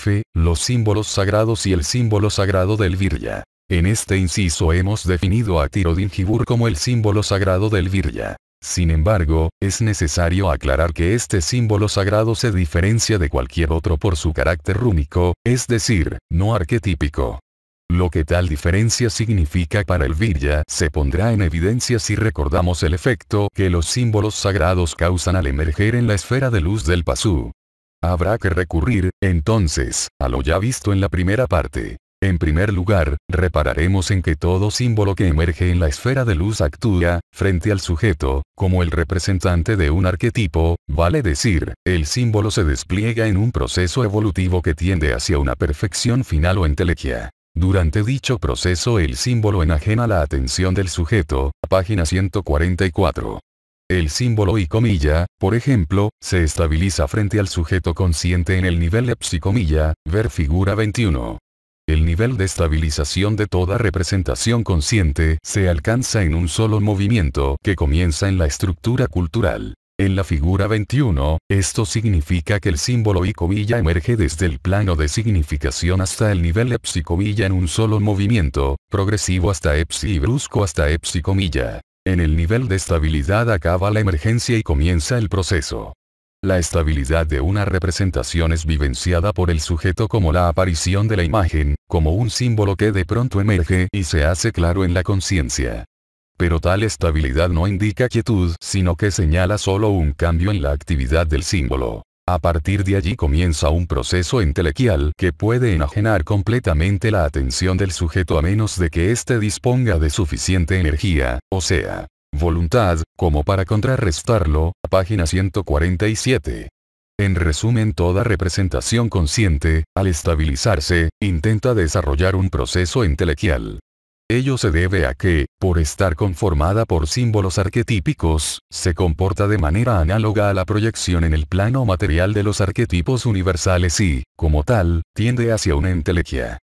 F, los símbolos sagrados y el símbolo sagrado del Virya. En este inciso hemos definido a Tirudinjibur como el símbolo sagrado del Virya. Sin embargo, es necesario aclarar que este símbolo sagrado se diferencia de cualquier otro por su carácter rúnico, es decir, no arquetípico. Lo que tal diferencia significa para el Virya se pondrá en evidencia si recordamos el efecto que los símbolos sagrados causan al emerger en la esfera de luz del Pasú. Habrá que recurrir, entonces, a lo ya visto en la primera parte. En primer lugar, repararemos en que todo símbolo que emerge en la esfera de luz actúa, frente al sujeto, como el representante de un arquetipo, vale decir, el símbolo se despliega en un proceso evolutivo que tiende hacia una perfección final o entelequia. Durante dicho proceso el símbolo enajena la atención del sujeto, página 144. El símbolo y comilla, por ejemplo, se estabiliza frente al sujeto consciente en el nivel epsicomilla, ver figura 21. El nivel de estabilización de toda representación consciente se alcanza en un solo movimiento que comienza en la estructura cultural. En la figura 21, esto significa que el símbolo y comilla emerge desde el plano de significación hasta el nivel epsicomilla en un solo movimiento, progresivo hasta epsi y brusco hasta epsicomilla. En el nivel de estabilidad acaba la emergencia y comienza el proceso. La estabilidad de una representación es vivenciada por el sujeto como la aparición de la imagen, como un símbolo que de pronto emerge y se hace claro en la conciencia. Pero tal estabilidad no indica quietud, sino que señala solo un cambio en la actividad del símbolo. A partir de allí comienza un proceso entelequial que puede enajenar completamente la atención del sujeto a menos de que éste disponga de suficiente energía, o sea, voluntad, como para contrarrestarlo, página 147. En resumen, toda representación consciente, al estabilizarse, intenta desarrollar un proceso entelequial. Ello se debe a que, por estar conformada por símbolos arquetípicos, se comporta de manera análoga a la proyección en el plano material de los arquetipos universales y, como tal, tiende hacia una entelequia.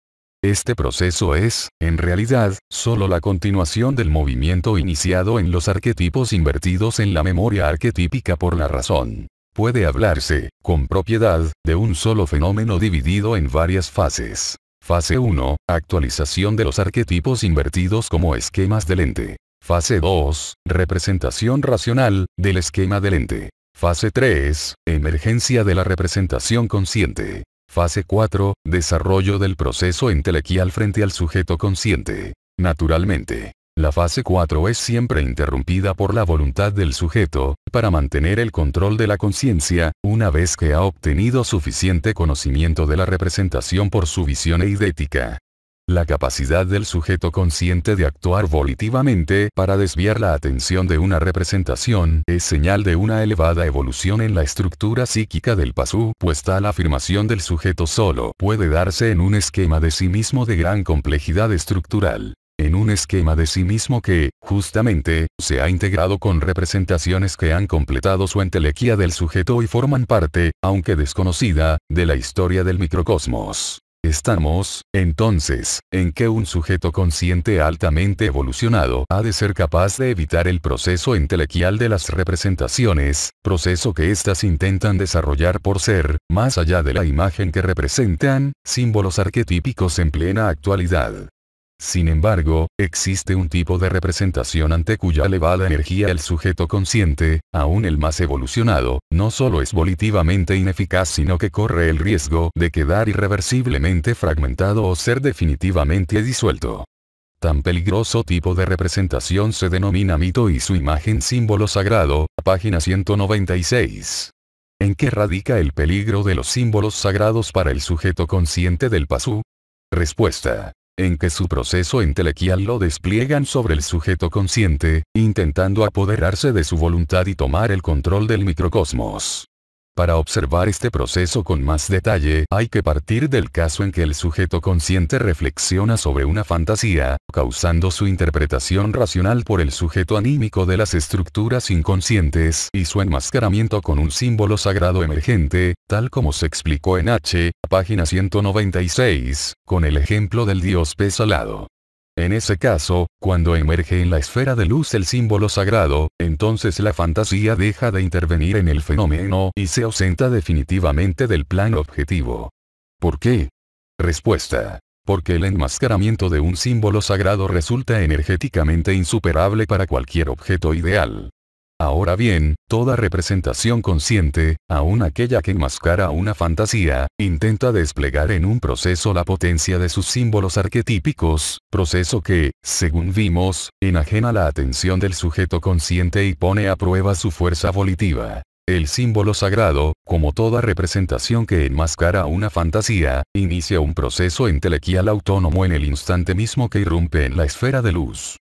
Este proceso es, en realidad, solo la continuación del movimiento iniciado en los arquetipos invertidos en la memoria arquetípica por la razón. Puede hablarse, con propiedad, de un solo fenómeno dividido en varias fases. Fase 1, actualización de los arquetipos invertidos como esquemas del ente. Fase 2, representación racional, del esquema del ente. Fase 3, emergencia de la representación consciente. Fase 4, desarrollo del proceso entelequial frente al sujeto consciente. Naturalmente, la fase 4 es siempre interrumpida por la voluntad del sujeto, para mantener el control de la conciencia, una vez que ha obtenido suficiente conocimiento de la representación por su visión eidética. La capacidad del sujeto consciente de actuar volitivamente para desviar la atención de una representación es señal de una elevada evolución en la estructura psíquica del Pasú, pues tal afirmación del sujeto solo puede darse en un esquema de sí mismo de gran complejidad estructural. En un esquema de sí mismo que, justamente, se ha integrado con representaciones que han completado su entelequia del sujeto y forman parte, aunque desconocida, de la historia del microcosmos. Estamos, entonces, en que un sujeto consciente altamente evolucionado ha de ser capaz de evitar el proceso entelequial de las representaciones, proceso que éstas intentan desarrollar por ser, más allá de la imagen que representan, símbolos arquetípicos en plena actualidad. Sin embargo, existe un tipo de representación ante cuya elevada energía el sujeto consciente, aún el más evolucionado, no solo es volitivamente ineficaz sino que corre el riesgo de quedar irreversiblemente fragmentado o ser definitivamente disuelto. Tan peligroso tipo de representación se denomina mito y su imagen símbolo sagrado, página 196. ¿En qué radica el peligro de los símbolos sagrados para el sujeto consciente del Pasú? Respuesta. En que su proceso entelequial lo despliegan sobre el sujeto consciente, intentando apoderarse de su voluntad y tomar el control del microcosmos. Para observar este proceso con más detalle, hay que partir del caso en que el sujeto consciente reflexiona sobre una fantasía, causando su interpretación racional por el sujeto anímico de las estructuras inconscientes y su enmascaramiento con un símbolo sagrado emergente, tal como se explicó en página 196, con el ejemplo del dios pez alado. En ese caso, cuando emerge en la esfera de luz el símbolo sagrado, entonces la fantasía deja de intervenir en el fenómeno y se ausenta definitivamente del plano objetivo. ¿Por qué? Respuesta. Porque el enmascaramiento de un símbolo sagrado resulta energéticamente insuperable para cualquier objeto ideal. Ahora bien, toda representación consciente, aun aquella que enmascara una fantasía, intenta desplegar en un proceso la potencia de sus símbolos arquetípicos, proceso que, según vimos, enajena la atención del sujeto consciente y pone a prueba su fuerza volitiva. El símbolo sagrado, como toda representación que enmascara una fantasía, inicia un proceso entelequial autónomo en el instante mismo que irrumpe en la esfera de luz.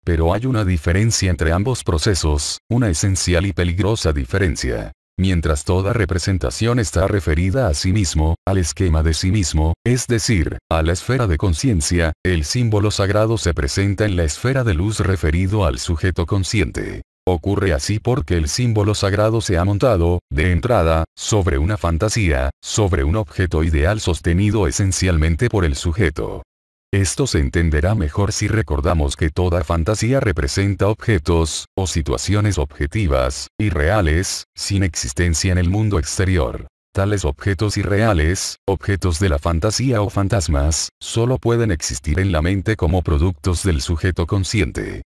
Pero hay una diferencia entre ambos procesos, una esencial y peligrosa diferencia. Mientras toda representación está referida a sí mismo, al esquema de sí mismo, es decir, a la esfera de conciencia, el símbolo sagrado se presenta en la esfera de luz referido al sujeto consciente. Ocurre así porque el símbolo sagrado se ha montado, de entrada, sobre una fantasía, sobre un objeto ideal sostenido esencialmente por el sujeto. Esto se entenderá mejor si recordamos que toda fantasía representa objetos, o situaciones objetivas, irreales, sin existencia en el mundo exterior. Tales objetos irreales, objetos de la fantasía o fantasmas, solo pueden existir en la mente como productos del sujeto consciente.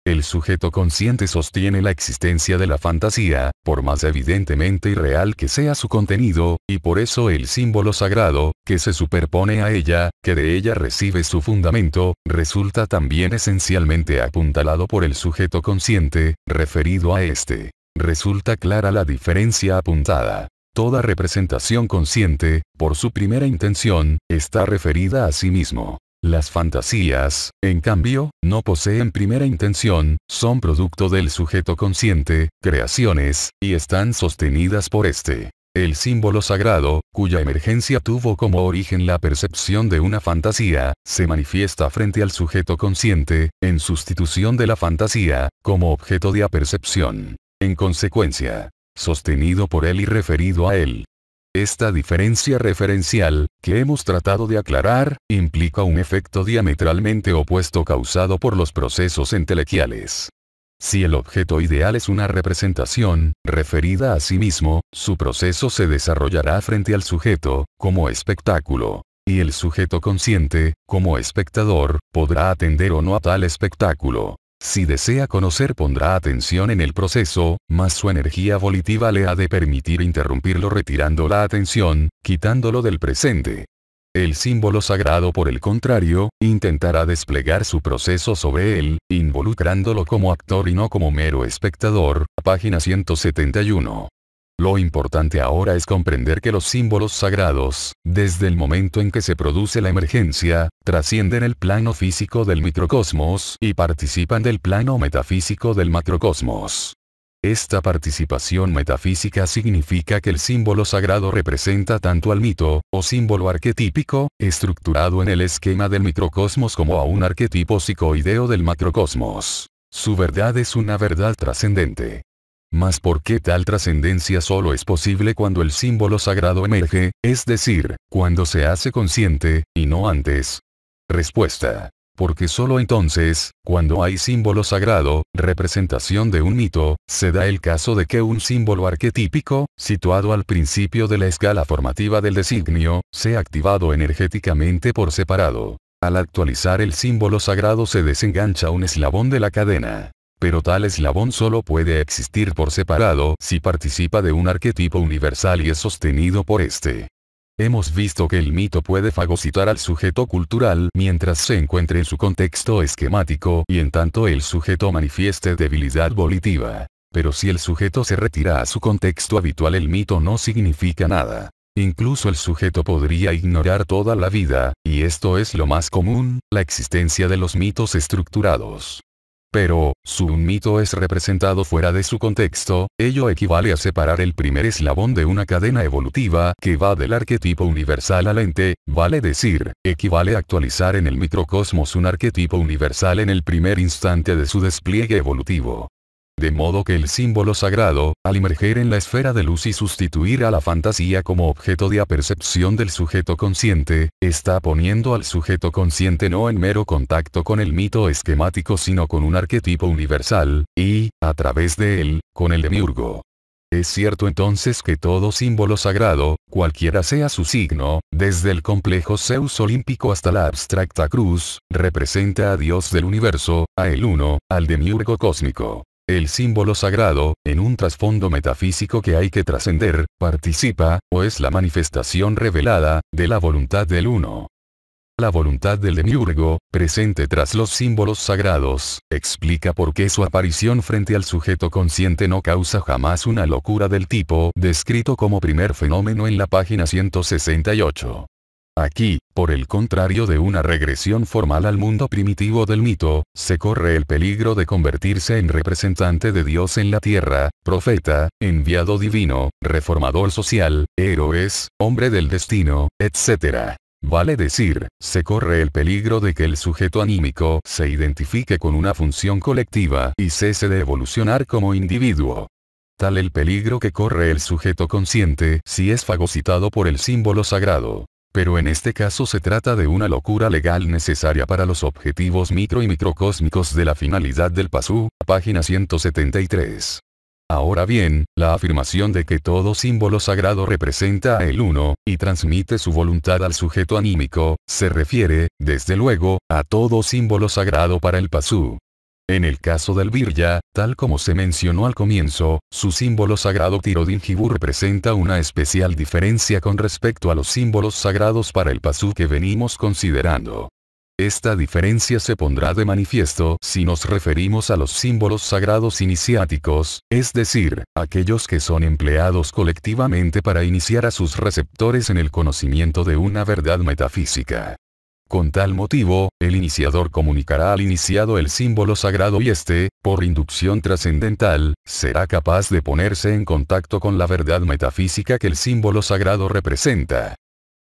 El sujeto consciente sostiene la existencia de la fantasía, por más evidentemente irreal que sea su contenido, y por eso el símbolo sagrado, que se superpone a ella, que de ella recibe su fundamento, resulta también esencialmente apuntalado por el sujeto consciente, referido a este. Resulta clara la diferencia apuntada. Toda representación consciente, por su primera intención, está referida a sí mismo. Las fantasías, en cambio, no poseen primera intención, son producto del sujeto consciente, creaciones, y están sostenidas por este. El símbolo sagrado, cuya emergencia tuvo como origen la percepción de una fantasía, se manifiesta frente al sujeto consciente, en sustitución de la fantasía, como objeto de apercepción. En consecuencia, sostenido por él y referido a él. Esta diferencia referencial, que hemos tratado de aclarar, implica un efecto diametralmente opuesto causado por los procesos entelequiales. Si el objeto ideal es una representación, referida a sí mismo, su proceso se desarrollará frente al sujeto, como espectáculo. Y el sujeto consciente, como espectador, podrá atender o no a tal espectáculo. Si desea conocer pondrá atención en el proceso, mas su energía volitiva le ha de permitir interrumpirlo retirando la atención, quitándolo del presente. El símbolo sagrado por el contrario, intentará desplegar su proceso sobre él, involucrándolo como actor y no como mero espectador, página 171. Lo importante ahora es comprender que los símbolos sagrados, desde el momento en que se produce la emergencia, trascienden el plano físico del microcosmos y participan del plano metafísico del macrocosmos. Esta participación metafísica significa que el símbolo sagrado representa tanto al mito, o símbolo arquetípico, estructurado en el esquema del microcosmos como a un arquetipo psicoideo del macrocosmos. Su verdad es una verdad trascendente. Mas ¿por qué tal trascendencia solo es posible cuando el símbolo sagrado emerge, es decir, cuando se hace consciente, y no antes? Respuesta. Porque solo entonces, cuando hay símbolo sagrado, representación de un mito, se da el caso de que un símbolo arquetípico, situado al principio de la escala formativa del designio, sea activado energéticamente por separado. Al actualizar el símbolo sagrado se desengancha un eslabón de la cadena. Pero tal eslabón solo puede existir por separado si participa de un arquetipo universal y es sostenido por este. Hemos visto que el mito puede fagocitar al sujeto cultural mientras se encuentre en su contexto esquemático y en tanto el sujeto manifieste debilidad volitiva. Pero si el sujeto se retira a su contexto habitual el mito no significa nada. Incluso el sujeto podría ignorar toda la vida, y esto es lo más común, la existencia de los mitos estructurados. Pero, si un mito es representado fuera de su contexto, ello equivale a separar el primer eslabón de una cadena evolutiva que va del arquetipo universal al ente, vale decir, equivale a actualizar en el microcosmos un arquetipo universal en el primer instante de su despliegue evolutivo. De modo que el símbolo sagrado, al emerger en la esfera de luz y sustituir a la fantasía como objeto de apercepción del sujeto consciente, está poniendo al sujeto consciente no en mero contacto con el mito esquemático sino con un arquetipo universal, y, a través de él, con el demiurgo. Es cierto entonces que todo símbolo sagrado, cualquiera sea su signo, desde el complejo Zeus olímpico hasta la abstracta cruz, representa a Dios del universo, a el Uno, al demiurgo cósmico. El símbolo sagrado, en un trasfondo metafísico que hay que trascender, participa, o es la manifestación revelada, de la voluntad del Uno. La voluntad del demiurgo, presente tras los símbolos sagrados, explica por qué su aparición frente al sujeto consciente no causa jamás una locura del tipo descrito como primer fenómeno en la página 168. Aquí, por el contrario de una regresión formal al mundo primitivo del mito, se corre el peligro de convertirse en representante de Dios en la tierra, profeta, enviado divino, reformador social, héroes, hombre del destino, etc. Vale decir, se corre el peligro de que el sujeto anímico se identifique con una función colectiva y cese de evolucionar como individuo. Tal el peligro que corre el sujeto consciente si es fagocitado por el símbolo sagrado. Pero en este caso se trata de una locura legal necesaria para los objetivos micro y microcósmicos de la finalidad del Pasú, página 173. Ahora bien, la afirmación de que todo símbolo sagrado representa a el Uno, y transmite su voluntad al sujeto anímico, se refiere, desde luego, a todo símbolo sagrado para el Pasú. En el caso del Virya, tal como se mencionó al comienzo, su símbolo sagrado Tirodinjibur presenta una especial diferencia con respecto a los símbolos sagrados para el Pasú que venimos considerando. Esta diferencia se pondrá de manifiesto si nos referimos a los símbolos sagrados iniciáticos, es decir, aquellos que son empleados colectivamente para iniciar a sus receptores en el conocimiento de una verdad metafísica. Con tal motivo, el iniciador comunicará al iniciado el símbolo sagrado y éste, por inducción trascendental, será capaz de ponerse en contacto con la verdad metafísica que el símbolo sagrado representa.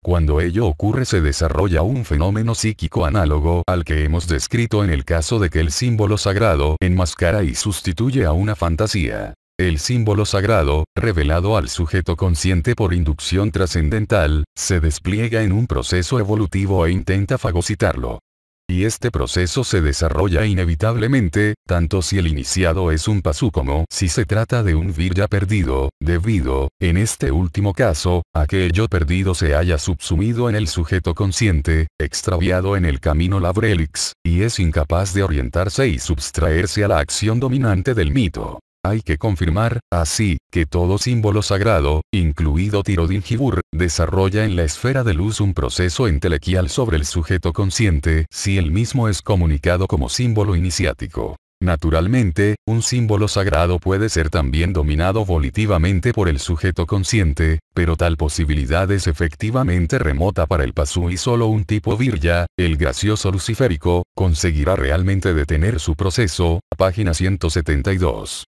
Cuando ello ocurre se desarrolla un fenómeno psíquico análogo al que hemos descrito en el caso de que el símbolo sagrado enmascara y sustituye a una fantasía. El símbolo sagrado, revelado al sujeto consciente por inducción trascendental, se despliega en un proceso evolutivo e intenta fagocitarlo. Y este proceso se desarrolla inevitablemente, tanto si el iniciado es un Pasú como si se trata de un Virya perdido, debido, en este último caso, a que el yo perdido se haya subsumido en el sujeto consciente, extraviado en el camino Labrelix, y es incapaz de orientarse y subtraerse a la acción dominante del mito. Hay que confirmar, así, que todo símbolo sagrado, incluido Tirodinjibur, desarrolla en la esfera de luz un proceso entelequial sobre el sujeto consciente si el mismo es comunicado como símbolo iniciático. Naturalmente, un símbolo sagrado puede ser también dominado volitivamente por el sujeto consciente, pero tal posibilidad es efectivamente remota para el Pasú y solo un tipo Virya, el gracioso luciférico, conseguirá realmente detener su proceso, página 172.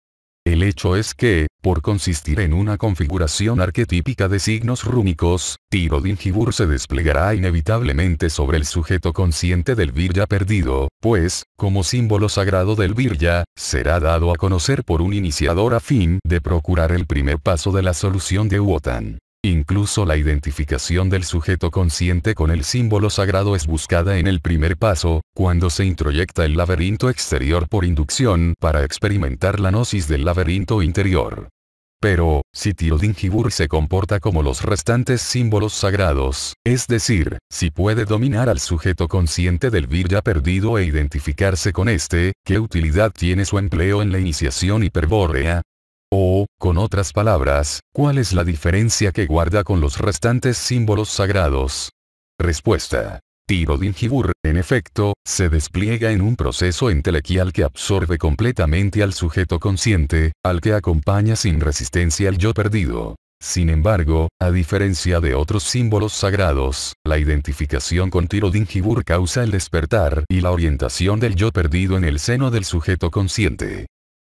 El hecho es que, por consistir en una configuración arquetípica de signos rúnicos, Tirodinjibur se desplegará inevitablemente sobre el sujeto consciente del Virya perdido, pues, como símbolo sagrado del Virya, será dado a conocer por un iniciador a fin de procurar el primer paso de la solución de Wotan. Incluso la identificación del sujeto consciente con el símbolo sagrado es buscada en el primer paso, cuando se introyecta el laberinto exterior por inducción para experimentar la gnosis del laberinto interior. Pero, si Tirodinjibur se comporta como los restantes símbolos sagrados, es decir, si puede dominar al sujeto consciente del Virya perdido e identificarse con este, ¿qué utilidad tiene su empleo en la iniciación hiperbórea? O, con otras palabras, ¿cuál es la diferencia que guarda con los restantes símbolos sagrados? Respuesta. Tirodinjibur, en efecto, se despliega en un proceso entelequial que absorbe completamente al sujeto consciente, al que acompaña sin resistencia el yo perdido. Sin embargo, a diferencia de otros símbolos sagrados, la identificación con Tirodinjibur causa el despertar y la orientación del yo perdido en el seno del sujeto consciente.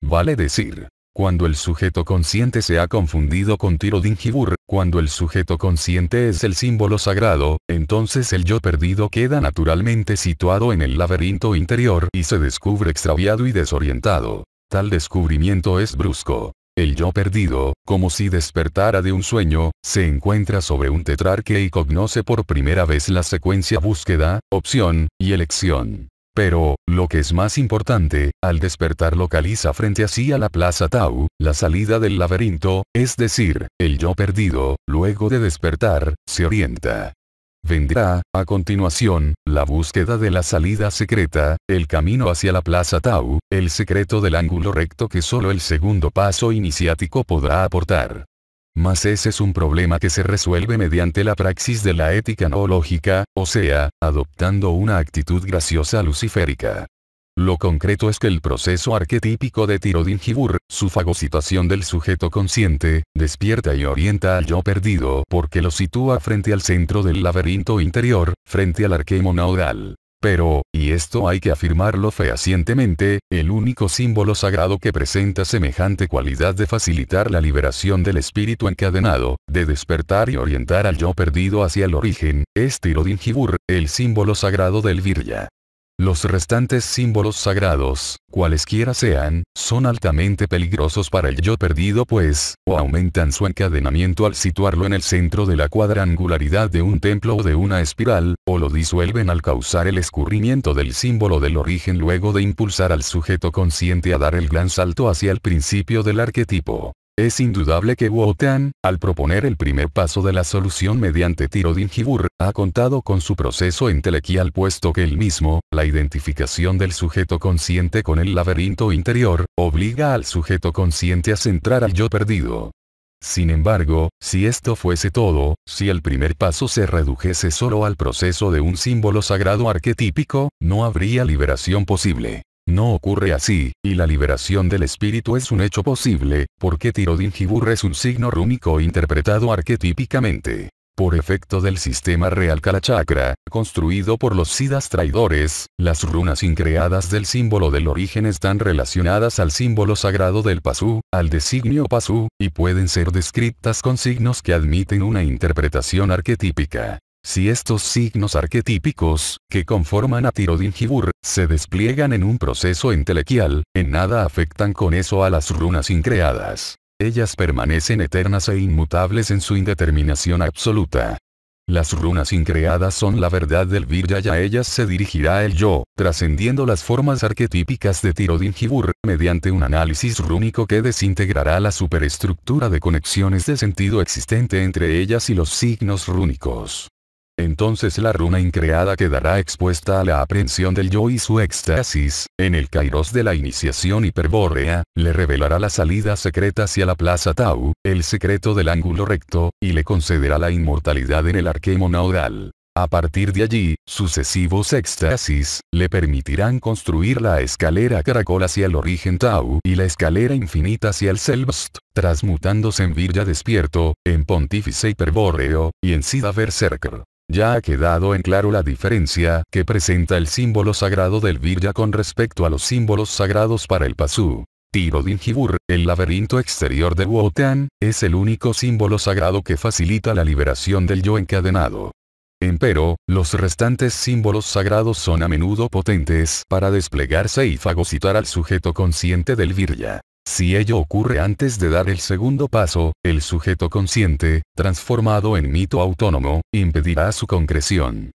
Vale decir, cuando el sujeto consciente se ha confundido con Tirodinjibur, cuando el sujeto consciente es el símbolo sagrado, entonces el yo perdido queda naturalmente situado en el laberinto interior y se descubre extraviado y desorientado. Tal descubrimiento es brusco. El yo perdido, como si despertara de un sueño, se encuentra sobre un tetrarque y cognoce por primera vez la secuencia búsqueda, opción, y elección. Pero, lo que es más importante, al despertar localiza frente a sí a la Plaza Tau, la salida del laberinto, es decir, el yo perdido, luego de despertar, se orienta. Vendrá, a continuación, la búsqueda de la salida secreta, el camino hacia la Plaza Tau, el secreto del ángulo recto que solo el segundo paso iniciático podrá aportar. Mas ese es un problema que se resuelve mediante la praxis de la ética noológica, o sea, adoptando una actitud graciosa luciférica. Lo concreto es que el proceso arquetípico de Tirodinkibur, su fagocitación del sujeto consciente, despierta y orienta al yo perdido porque lo sitúa frente al centro del laberinto interior, frente al arquemo naudal. Pero, y esto hay que afirmarlo fehacientemente, el único símbolo sagrado que presenta semejante cualidad de facilitar la liberación del espíritu encadenado, de despertar y orientar al yo perdido hacia el origen, es Tirodinkibur, el símbolo sagrado del Virya. Los restantes símbolos sagrados, cualesquiera sean, son altamente peligrosos para el yo perdido pues, o aumentan su encadenamiento al situarlo en el centro de la cuadrangularidad de un templo o de una espiral, o lo disuelven al causar el escurrimiento del símbolo del origen luego de impulsar al sujeto consciente a dar el gran salto hacia el principio del arquetipo. Es indudable que Wotan, al proponer el primer paso de la solución mediante Tirodinkibur, ha contado con su proceso entelequial puesto que el mismo, la identificación del sujeto consciente con el laberinto interior, obliga al sujeto consciente a centrar al yo perdido. Sin embargo, si esto fuese todo, si el primer paso se redujese solo al proceso de un símbolo sagrado arquetípico, no habría liberación posible. No ocurre así, y la liberación del espíritu es un hecho posible, porque Tirodinkibur es un signo rúnico interpretado arquetípicamente. Por efecto del sistema real Kalachakra, construido por los Siddhas traidores, las runas increadas del símbolo del origen están relacionadas al símbolo sagrado del Pasu, al designio Pasu, y pueden ser descritas con signos que admiten una interpretación arquetípica. Si estos signos arquetípicos, que conforman a Tirodinkibur, se despliegan en un proceso entelequial, en nada afectan con eso a las runas increadas. Ellas permanecen eternas e inmutables en su indeterminación absoluta. Las runas increadas son la verdad del Virya y a ellas se dirigirá el yo, trascendiendo las formas arquetípicas de Tirodinkibur, mediante un análisis rúnico que desintegrará la superestructura de conexiones de sentido existente entre ellas y los signos rúnicos. Entonces la runa increada quedará expuesta a la aprehensión del yo y su éxtasis, en el kairos de la iniciación hiperbórea, le revelará la salida secreta hacia la Plaza Tau, el secreto del ángulo recto, y le concederá la inmortalidad en el arquemo naudal. A partir de allí, sucesivos éxtasis, le permitirán construir la escalera caracol hacia el origen Tau y la escalera infinita hacia el Selbst, transmutándose en Virya despierto, en pontífice hiperbóreo, y en Siddha Berserker. Ya ha quedado en claro la diferencia que presenta el símbolo sagrado del Virya con respecto a los símbolos sagrados para el Pasu. Tirodinkibur, el laberinto exterior de Wotan, es el único símbolo sagrado que facilita la liberación del yo encadenado. Empero, los restantes símbolos sagrados son a menudo potentes para desplegarse y fagocitar al sujeto consciente del Virya. Si ello ocurre antes de dar el segundo paso, el sujeto consciente, transformado en mito autónomo, impedirá su concreción.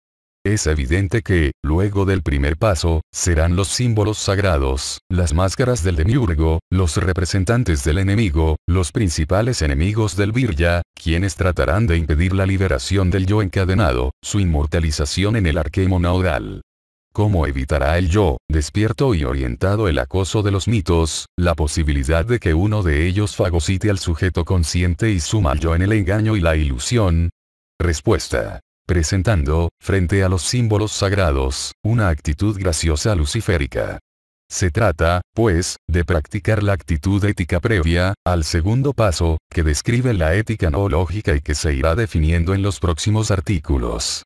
Es evidente que, luego del primer paso, serán los símbolos sagrados, las máscaras del demiurgo, los representantes del enemigo, los principales enemigos del Virya, quienes tratarán de impedir la liberación del yo encadenado, su inmortalización en el arquemo naudal. ¿Cómo evitará el yo, despierto y orientado el acoso de los mitos, la posibilidad de que uno de ellos fagocite al sujeto consciente y suma al yo en el engaño y la ilusión? Respuesta. Presentando, frente a los símbolos sagrados, una actitud graciosa luciférica. Se trata, pues, de practicar la actitud ética previa, al segundo paso, que describe la ética noológica y que se irá definiendo en los próximos artículos.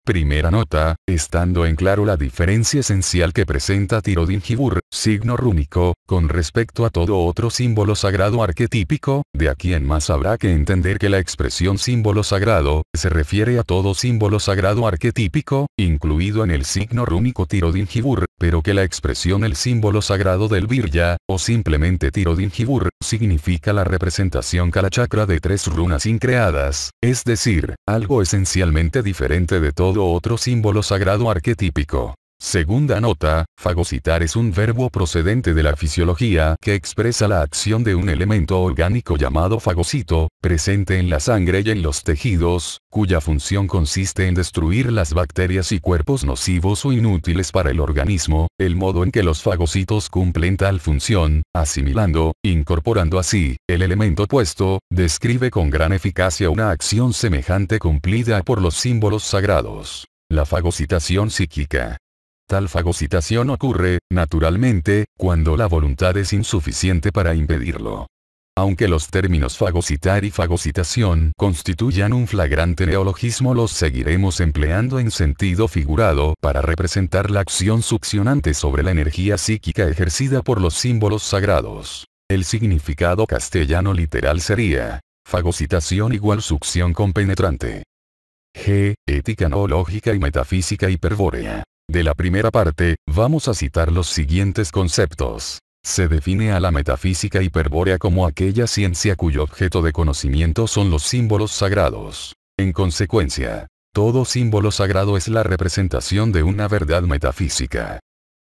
Primera nota, estando en claro la diferencia esencial que presenta Tirodinkibur, signo rúnico, con respecto a todo otro símbolo sagrado arquetípico, de aquí en más habrá que entender que la expresión símbolo sagrado, se refiere a todo símbolo sagrado arquetípico, incluido en el signo rúnico Tirodinkibur, pero que la expresión el símbolo sagrado del Virya, o simplemente Tirodinkibur, significa la representación Kalachakra de tres runas increadas, es decir, algo esencialmente diferente de todo otro símbolo sagrado arquetípico. Segunda nota, fagocitar es un verbo procedente de la fisiología que expresa la acción de un elemento orgánico llamado fagocito, presente en la sangre y en los tejidos, cuya función consiste en destruir las bacterias y cuerpos nocivos o inútiles para el organismo. El modo en que los fagocitos cumplen tal función, asimilando, incorporando así, el elemento opuesto, describe con gran eficacia una acción semejante cumplida por los símbolos sagrados. La fagocitación psíquica. Tal fagocitación ocurre, naturalmente, cuando la voluntad es insuficiente para impedirlo. Aunque los términos fagocitar y fagocitación constituyan un flagrante neologismo, los seguiremos empleando en sentido figurado para representar la acción succionante sobre la energía psíquica ejercida por los símbolos sagrados. El significado castellano literal sería: fagocitación igual succión compenetrante. G. Ética noológica y metafísica hiperbórea. De la primera parte, vamos a citar los siguientes conceptos. Se define a la metafísica hiperbórea como aquella ciencia cuyo objeto de conocimiento son los símbolos sagrados. En consecuencia, todo símbolo sagrado es la representación de una verdad metafísica.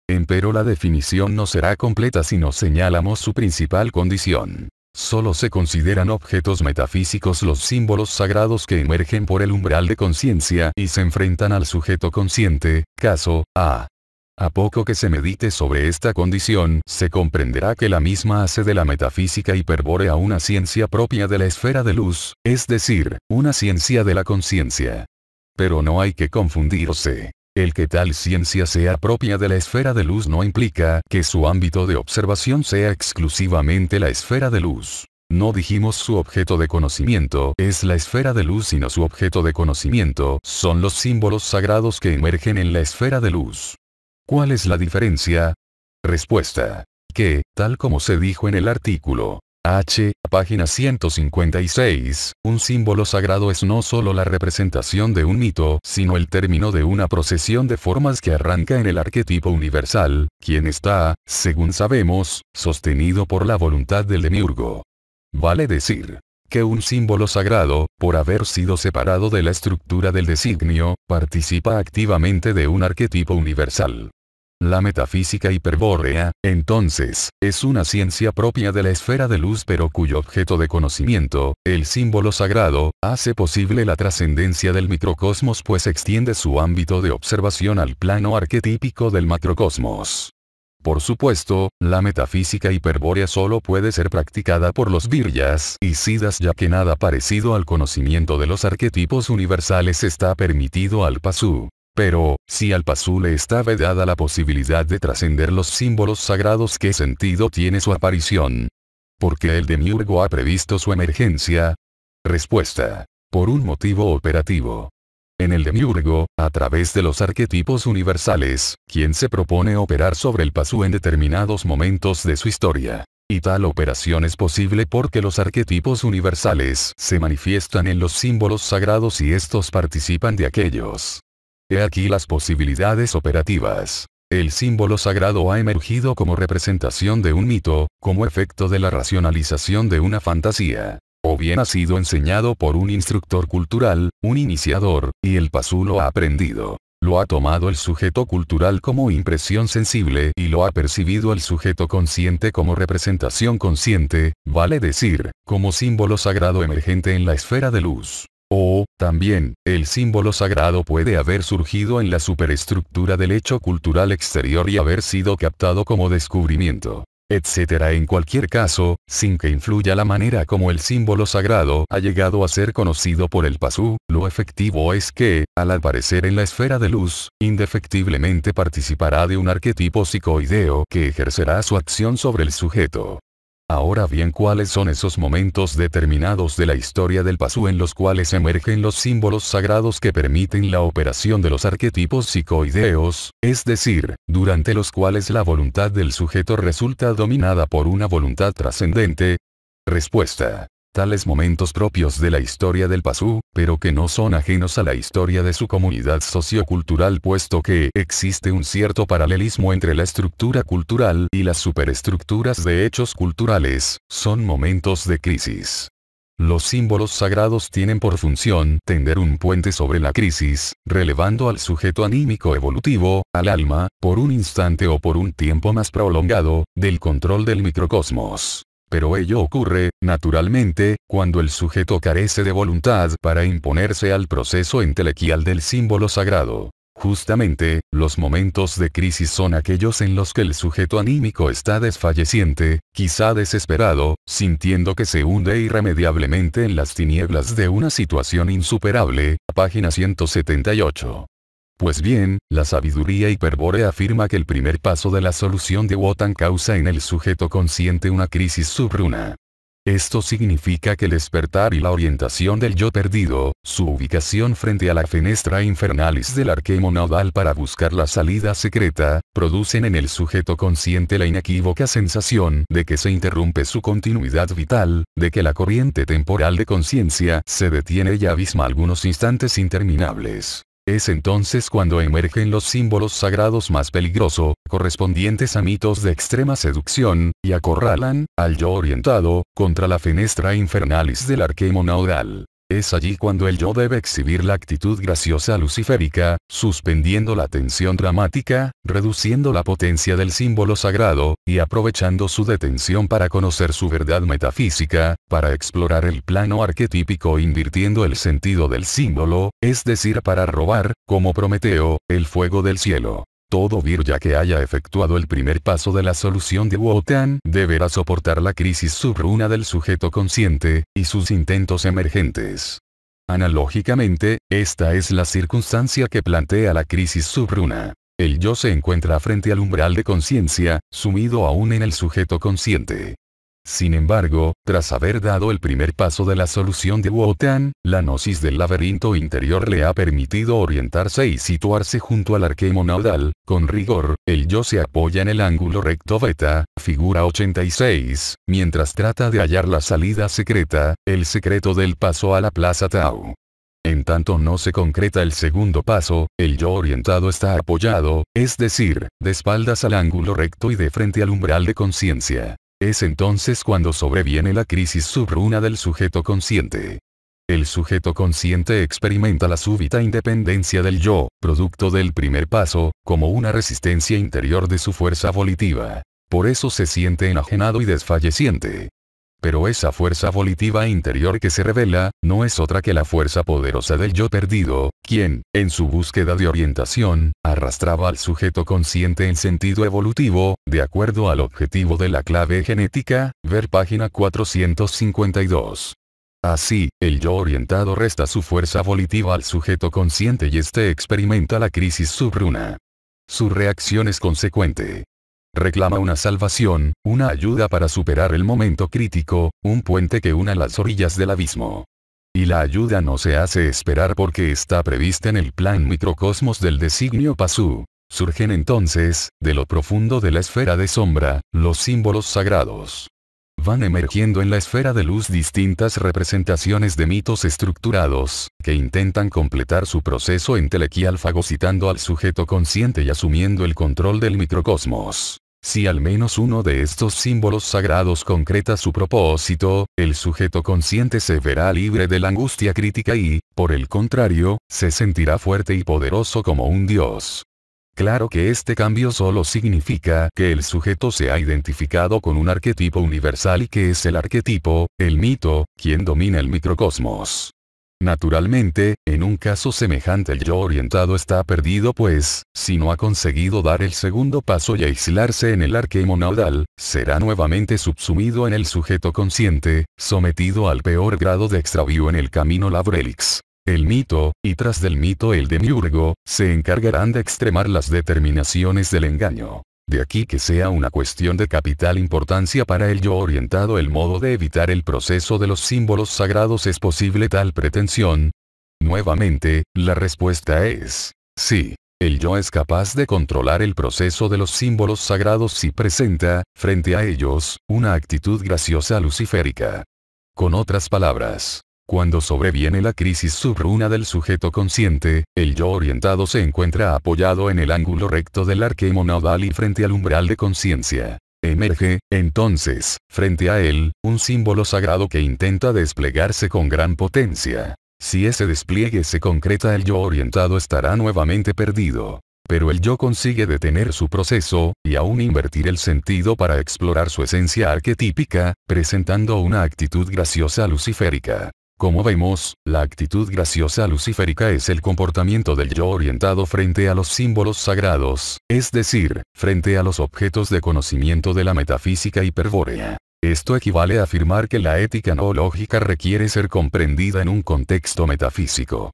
Empero la definición no será completa si no señalamos su principal condición. Solo se consideran objetos metafísicos los símbolos sagrados que emergen por el umbral de conciencia y se enfrentan al sujeto consciente, caso A. A poco que se medite sobre esta condición, se comprenderá que la misma hace de la metafísica hiperbórea una ciencia propia de la esfera de luz, es decir, una ciencia de la conciencia. Pero no hay que confundirse. El que tal ciencia sea propia de la esfera de luz no implica que su ámbito de observación sea exclusivamente la esfera de luz. No dijimos su objeto de conocimiento es la esfera de luz, sino su objeto de conocimiento son los símbolos sagrados que emergen en la esfera de luz. ¿Cuál es la diferencia? Respuesta. Que, tal como se dijo en el artículo H, página 156, un símbolo sagrado es no solo la representación de un mito, sino el término de una procesión de formas que arranca en el arquetipo universal, quien está, según sabemos, sostenido por la voluntad del demiurgo. Vale decir, que un símbolo sagrado, por haber sido separado de la estructura del designio, participa activamente de un arquetipo universal. La metafísica hiperbórea, entonces, es una ciencia propia de la esfera de luz pero cuyo objeto de conocimiento, el símbolo sagrado, hace posible la trascendencia del microcosmos pues extiende su ámbito de observación al plano arquetípico del macrocosmos. Por supuesto, la metafísica hiperbórea solo puede ser practicada por los viryas y siddhas ya que nada parecido al conocimiento de los arquetipos universales está permitido al pasú. Pero, si al pasú le está vedada la posibilidad de trascender los símbolos sagrados, ¿qué sentido tiene su aparición? ¿Por qué el demiurgo ha previsto su emergencia? Respuesta. Por un motivo operativo. En el demiurgo, a través de los arquetipos universales, quien se propone operar sobre el pasú en determinados momentos de su historia. Y tal operación es posible porque los arquetipos universales se manifiestan en los símbolos sagrados y estos participan de aquellos. He aquí las posibilidades operativas. El símbolo sagrado ha emergido como representación de un mito, como efecto de la racionalización de una fantasía. O bien ha sido enseñado por un instructor cultural, un iniciador, y el pasú lo ha aprendido. Lo ha tomado el sujeto cultural como impresión sensible y lo ha percibido el sujeto consciente como representación consciente, vale decir, como símbolo sagrado emergente en la esfera de luz. O, también, el símbolo sagrado puede haber surgido en la superestructura del hecho cultural exterior y haber sido captado como descubrimiento, etc. En cualquier caso, sin que influya la manera como el símbolo sagrado ha llegado a ser conocido por el pasú, lo efectivo es que, al aparecer en la esfera de luz, indefectiblemente participará de un arquetipo psicoideo que ejercerá su acción sobre el sujeto. Ahora bien, ¿cuáles son esos momentos determinados de la historia del pasú en los cuales emergen los símbolos sagrados que permiten la operación de los arquetipos psicoideos, es decir, durante los cuales la voluntad del sujeto resulta dominada por una voluntad trascendente? Respuesta. Tales momentos propios de la historia del pasú, pero que no son ajenos a la historia de su comunidad sociocultural puesto que existe un cierto paralelismo entre la estructura cultural y las superestructuras de hechos culturales, son momentos de crisis. Los símbolos sagrados tienen por función tender un puente sobre la crisis, relevando al sujeto anímico evolutivo, al alma, por un instante o por un tiempo más prolongado, del control del microcosmos. Pero ello ocurre, naturalmente, cuando el sujeto carece de voluntad para imponerse al proceso entelequial del símbolo sagrado. Justamente, los momentos de crisis son aquellos en los que el sujeto anímico está desfalleciente, quizá desesperado, sintiendo que se hunde irremediablemente en las tinieblas de una situación insuperable. Página 178. Pues bien, la sabiduría hiperbórea afirma que el primer paso de la solución de Wotan causa en el sujeto consciente una crisis subruna. Esto significa que el despertar y la orientación del yo perdido, su ubicación frente a la fenestra infernalis del arquemo nodal para buscar la salida secreta, producen en el sujeto consciente la inequívoca sensación de que se interrumpe su continuidad vital, de que la corriente temporal de conciencia se detiene y abisma algunos instantes interminables. Es entonces cuando emergen los símbolos sagrados más peligrosos, correspondientes a mitos de extrema seducción, y acorralan, al yo orientado, contra la fenestra infernalis del arquemo nodal. Es allí cuando el yo debe exhibir la actitud graciosa luciférica, suspendiendo la tensión dramática, reduciendo la potencia del símbolo sagrado, y aprovechando su detención para conocer su verdad metafísica, para explorar el plano arquetípico invirtiendo el sentido del símbolo, es decir para robar, como Prometeo, el fuego del cielo. Todo virya que haya efectuado el primer paso de la solución de Wotan deberá soportar la crisis subruna del sujeto consciente, y sus intentos emergentes. Analógicamente, esta es la circunstancia que plantea la crisis subruna. El yo se encuentra frente al umbral de conciencia, sumido aún en el sujeto consciente. Sin embargo, tras haber dado el primer paso de la solución de Wotan, la gnosis del laberinto interior le ha permitido orientarse y situarse junto al arquemo nodal. Con rigor, el yo se apoya en el ángulo recto beta, figura 86, mientras trata de hallar la salida secreta, el secreto del paso a la plaza Tau. En tanto no se concreta el segundo paso, el yo orientado está apoyado, es decir, de espaldas al ángulo recto y de frente al umbral de conciencia. Es entonces cuando sobreviene la crisis subruna del sujeto consciente. El sujeto consciente experimenta la súbita independencia del yo, producto del primer paso, como una resistencia interior de su fuerza volitiva. Por eso se siente enajenado y desfalleciente. Pero esa fuerza volitiva interior que se revela, no es otra que la fuerza poderosa del yo perdido, quien, en su búsqueda de orientación, arrastraba al sujeto consciente en sentido evolutivo, de acuerdo al objetivo de la clave genética, ver página 452. Así, el yo orientado resta su fuerza volitiva al sujeto consciente y éste experimenta la crisis subruna. Su reacción es consecuente. Reclama una salvación, una ayuda para superar el momento crítico, un puente que una las orillas del abismo. Y la ayuda no se hace esperar porque está prevista en el plan microcosmos del designio Pazu. Surgen entonces, de lo profundo de la esfera de sombra, los símbolos sagrados. Van emergiendo en la esfera de luz distintas representaciones de mitos estructurados, que intentan completar su proceso entelequial fagocitando al sujeto consciente y asumiendo el control del microcosmos. Si al menos uno de estos símbolos sagrados concreta su propósito, el sujeto consciente se verá libre de la angustia crítica y, por el contrario, se sentirá fuerte y poderoso como un dios. Claro que este cambio solo significa que el sujeto se ha identificado con un arquetipo universal y que es el arquetipo, el mito, quien domina el microcosmos. Naturalmente, en un caso semejante el yo orientado está perdido pues, si no ha conseguido dar el segundo paso y aislarse en el arquemo nodal, será nuevamente subsumido en el sujeto consciente, sometido al peor grado de extravío en el camino Labrelix. El mito, y tras del mito el demiurgo, se encargarán de extremar las determinaciones del engaño. De aquí que sea una cuestión de capital importancia para el yo orientado el modo de evitar el proceso de los símbolos sagrados. ¿Es posible tal pretensión? Nuevamente, la respuesta es sí. El yo es capaz de controlar el proceso de los símbolos sagrados si presenta, frente a ellos, una actitud graciosa luciférica. Con otras palabras, cuando sobreviene la crisis subruna del sujeto consciente, el yo orientado se encuentra apoyado en el ángulo recto del arquemo nodal y frente al umbral de conciencia. emerge, entonces, frente a él, un símbolo sagrado que intenta desplegarse con gran potencia. Si ese despliegue se concreta, el yo orientado estará nuevamente perdido. Pero el yo consigue detener su proceso, y aún invertir el sentido para explorar su esencia arquetípica, presentando una actitud graciosa luciférica. Como vemos, la actitud graciosa luciférica es el comportamiento del yo orientado frente a los símbolos sagrados, es decir, frente a los objetos de conocimiento de la metafísica hiperbórea. Esto equivale a afirmar que la ética noológica requiere ser comprendida en un contexto metafísico.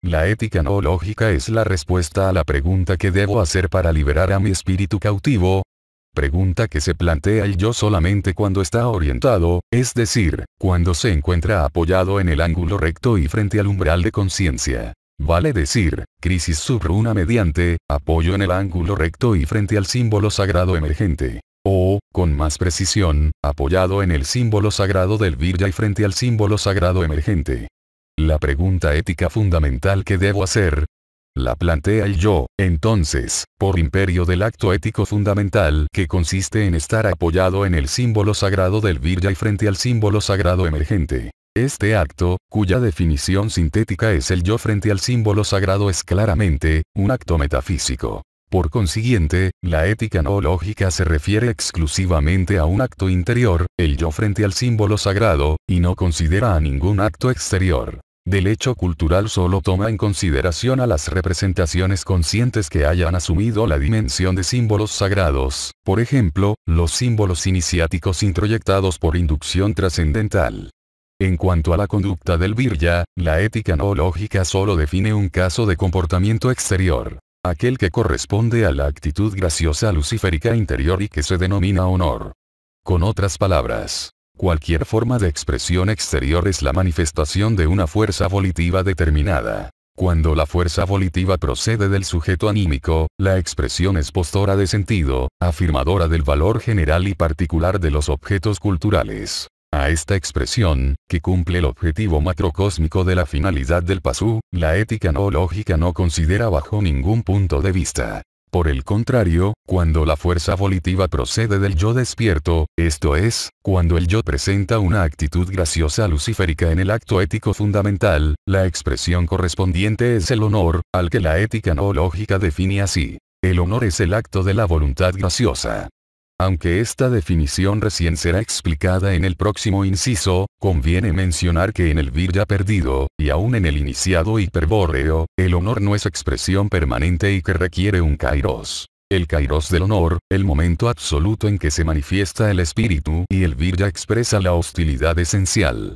La ética noológica es la respuesta a la pregunta ¿qué debo hacer para liberar a mi espíritu cautivo? Pregunta que se plantea el yo solamente cuando está orientado, es decir, cuando se encuentra apoyado en el ángulo recto y frente al umbral de conciencia. Vale decir, crisis subruna mediante, apoyo en el ángulo recto y frente al símbolo sagrado emergente. O, con más precisión, apoyado en el símbolo sagrado del Virya y frente al símbolo sagrado emergente. La pregunta ética fundamental ¿qué debo hacer? La plantea el yo, entonces, por imperio del acto ético fundamental que consiste en estar apoyado en el símbolo sagrado del Virya y frente al símbolo sagrado emergente. Este acto, cuya definición sintética es el yo frente al símbolo sagrado, es claramente, un acto metafísico. Por consiguiente, la ética noológica se refiere exclusivamente a un acto interior, el yo frente al símbolo sagrado, y no considera a ningún acto exterior. Del hecho cultural solo toma en consideración a las representaciones conscientes que hayan asumido la dimensión de símbolos sagrados, por ejemplo, los símbolos iniciáticos introyectados por inducción trascendental. En cuanto a la conducta del Virya, la ética noológica solo define un caso de comportamiento exterior, aquel que corresponde a la actitud graciosa luciférica interior y que se denomina honor. Con otras palabras, cualquier forma de expresión exterior es la manifestación de una fuerza volitiva determinada. Cuando la fuerza volitiva procede del sujeto anímico, la expresión es postora de sentido, afirmadora del valor general y particular de los objetos culturales. A esta expresión, que cumple el objetivo macrocósmico de la finalidad del pasú, la ética noológica no considera bajo ningún punto de vista. Por el contrario, cuando la fuerza volitiva procede del yo despierto, esto es, cuando el yo presenta una actitud graciosa luciférica en el acto ético fundamental, la expresión correspondiente es el honor, al que la ética noológica define así. El honor es el acto de la voluntad graciosa. Aunque esta definición recién será explicada en el próximo inciso, conviene mencionar que en el Virya perdido, y aún en el iniciado hiperbóreo, el honor no es expresión permanente y que requiere un kairos. El kairos del honor, el momento absoluto en que se manifiesta el espíritu y el Virya expresa la hostilidad esencial.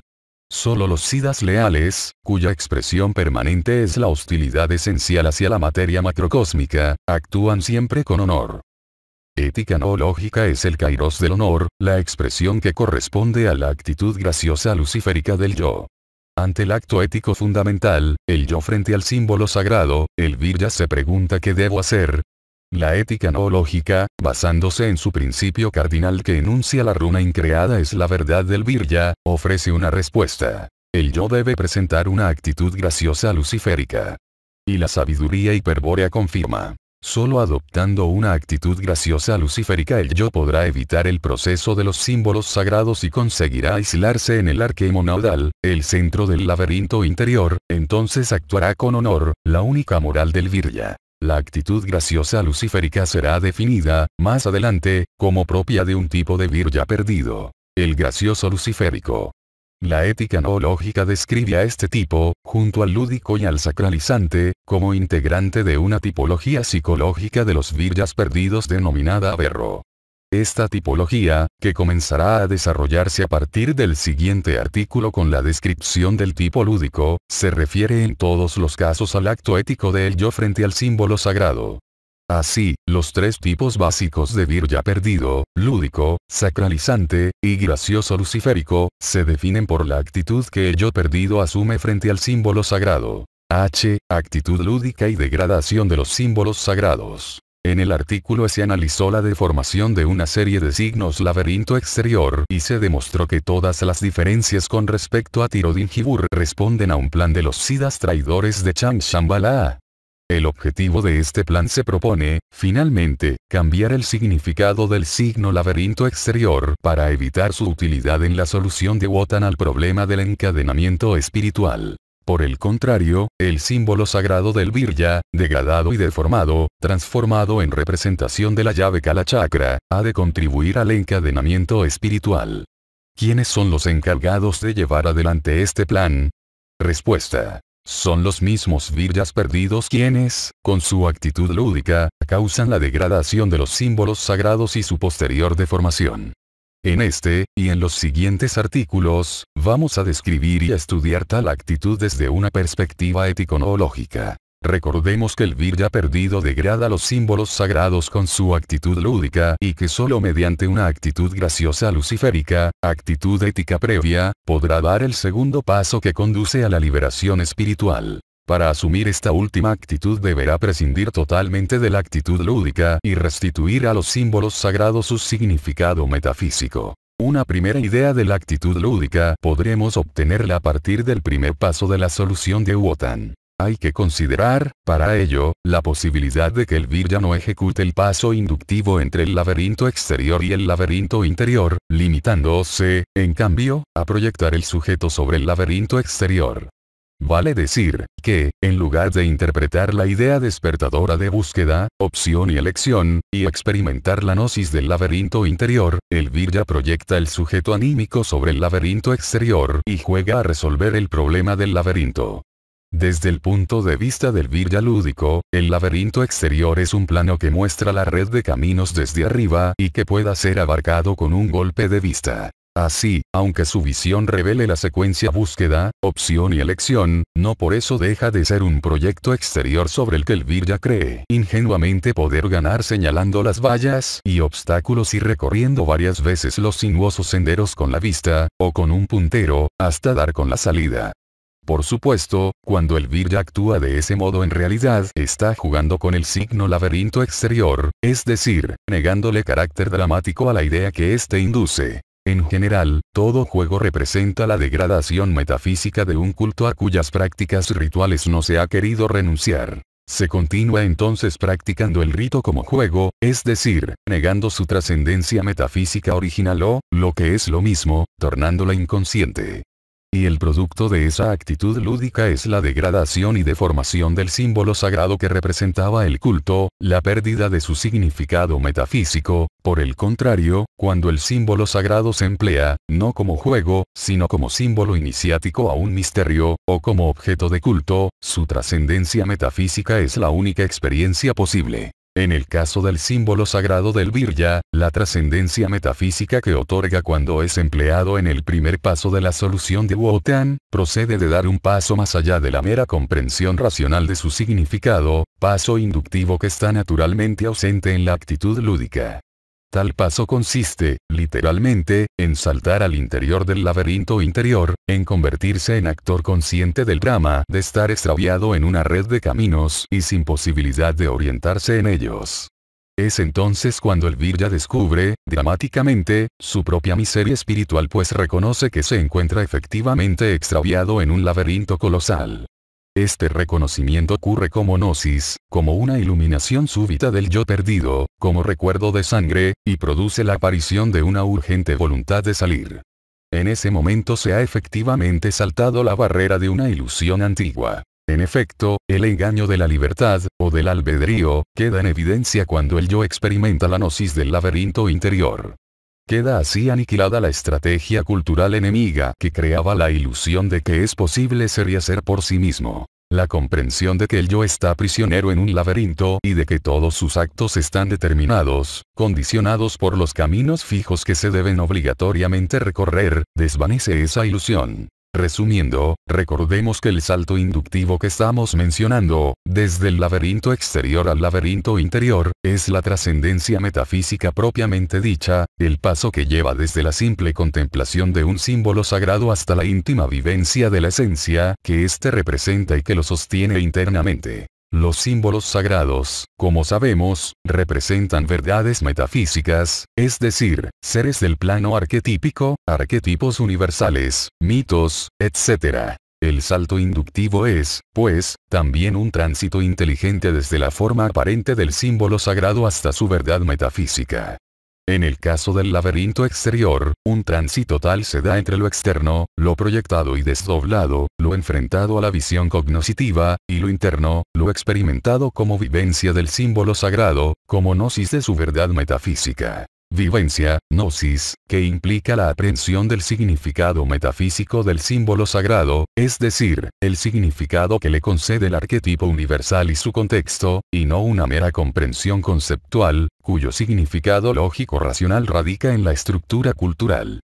Solo los siddhas leales, cuya expresión permanente es la hostilidad esencial hacia la materia macrocósmica, actúan siempre con honor. Ética noológica es el kairos del honor, la expresión que corresponde a la actitud graciosa luciférica del yo. Ante el acto ético fundamental, el yo frente al símbolo sagrado, el Virya se pregunta ¿qué debo hacer? La ética noológica, basándose en su principio cardinal que enuncia la runa increada es la verdad del Virya, ofrece una respuesta. El yo debe presentar una actitud graciosa luciférica. Y la sabiduría hiperbórea confirma. Solo adoptando una actitud graciosa luciférica el yo podrá evitar el proceso de los símbolos sagrados y conseguirá aislarse en el arque monodal, el centro del laberinto interior, entonces actuará con honor, la única moral del Virya. La actitud graciosa luciférica será definida, más adelante, como propia de un tipo de Virya perdido. El gracioso luciférico. La ética noológica describe a este tipo, junto al lúdico y al sacralizante, como integrante de una tipología psicológica de los Viryas perdidos denominada aberro. Esta tipología, que comenzará a desarrollarse a partir del siguiente artículo con la descripción del tipo lúdico, se refiere en todos los casos al acto ético del yo frente al símbolo sagrado. Así, los tres tipos básicos de Virya perdido, lúdico, sacralizante, y gracioso luciférico, se definen por la actitud que el yo perdido asume frente al símbolo sagrado. H. Actitud lúdica y degradación de los símbolos sagrados. En el artículo se analizó la deformación de una serie de signos laberinto exterior y se demostró que todas las diferencias con respecto a Tirodinjibur responden a un plan de los siddhas traidores de Chang Shambhala. El objetivo de este plan se propone, finalmente, cambiar el significado del signo laberinto exterior para evitar su utilidad en la solución de Wotan al problema del encadenamiento espiritual. Por el contrario, el símbolo sagrado del Virya, degradado y deformado, transformado en representación de la llave Kalachakra, ha de contribuir al encadenamiento espiritual. ¿Quiénes son los encargados de llevar adelante este plan? Respuesta. Son los mismos Viryas perdidos quienes, con su actitud lúdica, causan la degradación de los símbolos sagrados y su posterior deformación. En este, y en los siguientes artículos, vamos a describir y a estudiar tal actitud desde una perspectiva ético-noológica. Recordemos que el Virya perdido degrada los símbolos sagrados con su actitud lúdica y que solo mediante una actitud graciosa luciférica, actitud ética previa, podrá dar el segundo paso que conduce a la liberación espiritual. Para asumir esta última actitud deberá prescindir totalmente de la actitud lúdica y restituir a los símbolos sagrados su significado metafísico. Una primera idea de la actitud lúdica podremos obtenerla a partir del primer paso de la solución de Wotan. Hay que considerar, para ello, la posibilidad de que el Virya no ejecute el paso inductivo entre el laberinto exterior y el laberinto interior, limitándose, en cambio, a proyectar el sujeto sobre el laberinto exterior. Vale decir, que, en lugar de interpretar la idea despertadora de búsqueda, opción y elección, y experimentar la gnosis del laberinto interior, el Virya proyecta el sujeto anímico sobre el laberinto exterior y juega a resolver el problema del laberinto. Desde el punto de vista del Virya lúdico, el laberinto exterior es un plano que muestra la red de caminos desde arriba y que pueda ser abarcado con un golpe de vista. Así, aunque su visión revele la secuencia búsqueda, opción y elección, no por eso deja de ser un proyecto exterior sobre el que el Virya cree ingenuamente poder ganar señalando las vallas y obstáculos y recorriendo varias veces los sinuosos senderos con la vista, o con un puntero, hasta dar con la salida. Por supuesto, cuando el Virya actúa de ese modo en realidad está jugando con el signo laberinto exterior, es decir, negándole carácter dramático a la idea que éste induce. En general, todo juego representa la degradación metafísica de un culto a cuyas prácticas rituales no se ha querido renunciar. Se continúa entonces practicando el rito como juego, es decir, negando su trascendencia metafísica original o, lo que es lo mismo, tornándola inconsciente. Y el producto de esa actitud lúdica es la degradación y deformación del símbolo sagrado que representaba el culto, la pérdida de su significado metafísico. Por el contrario, cuando el símbolo sagrado se emplea, no como juego, sino como símbolo iniciático a un misterio, o como objeto de culto, su trascendencia metafísica es la única experiencia posible. En el caso del símbolo sagrado del Virya, la trascendencia metafísica que otorga cuando es empleado en el primer paso de la solución de Wotan, procede de dar un paso más allá de la mera comprensión racional de su significado, paso inductivo que está naturalmente ausente en la actitud lúdica. Tal paso consiste, literalmente, en saltar al interior del laberinto interior, en convertirse en actor consciente del drama de estar extraviado en una red de caminos y sin posibilidad de orientarse en ellos. Es entonces cuando el Virya descubre, dramáticamente, su propia miseria espiritual pues reconoce que se encuentra efectivamente extraviado en un laberinto colosal. Este reconocimiento ocurre como gnosis, como una iluminación súbita del yo perdido, como recuerdo de sangre, y produce la aparición de una urgente voluntad de salir. En ese momento se ha efectivamente saltado la barrera de una ilusión antigua. En efecto, el engaño de la libertad, o del albedrío, queda en evidencia cuando el yo experimenta la gnosis del laberinto interior. Queda así aniquilada la estrategia cultural enemiga que creaba la ilusión de que es posible ser y hacer por sí mismo. La comprensión de que el yo está prisionero en un laberinto y de que todos sus actos están determinados, condicionados por los caminos fijos que se deben obligatoriamente recorrer, desvanece esa ilusión. Resumiendo, recordemos que el salto inductivo que estamos mencionando, desde el laberinto exterior al laberinto interior, es la trascendencia metafísica propiamente dicha, el paso que lleva desde la simple contemplación de un símbolo sagrado hasta la íntima vivencia de la esencia que éste representa y que lo sostiene internamente. Los símbolos sagrados, como sabemos, representan verdades metafísicas, es decir, seres del plano arquetípico, arquetipos universales, mitos, etc. El salto inductivo es, pues, también un tránsito inteligente desde la forma aparente del símbolo sagrado hasta su verdad metafísica. En el caso del laberinto exterior, un tránsito tal se da entre lo externo, lo proyectado y desdoblado, lo enfrentado a la visión cognoscitiva, y lo interno, lo experimentado como vivencia del símbolo sagrado, como gnosis de su verdad metafísica. Vivencia, gnosis, que implica la aprehensión del significado metafísico del símbolo sagrado, es decir, el significado que le concede el arquetipo universal y su contexto, y no una mera comprensión conceptual, cuyo significado lógico-racional radica en la estructura cultural.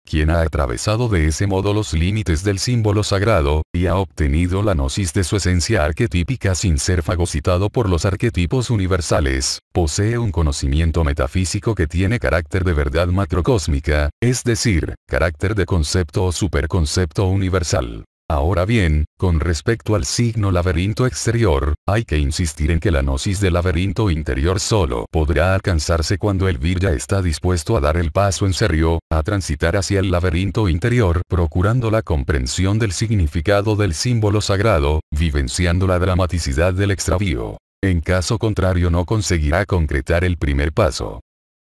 Quien ha atravesado de ese modo los límites del símbolo sagrado, y ha obtenido la gnosis de su esencia arquetípica sin ser fagocitado por los arquetipos universales, posee un conocimiento metafísico que tiene carácter de verdad macrocósmica, es decir, carácter de concepto o superconcepto universal. Ahora bien, con respecto al signo laberinto exterior, hay que insistir en que la gnosis del laberinto interior solo podrá alcanzarse cuando el virya está dispuesto a dar el paso en serio, a transitar hacia el laberinto interior, procurando la comprensión del significado del símbolo sagrado, vivenciando la dramaticidad del extravío. En caso contrario no conseguirá concretar el primer paso.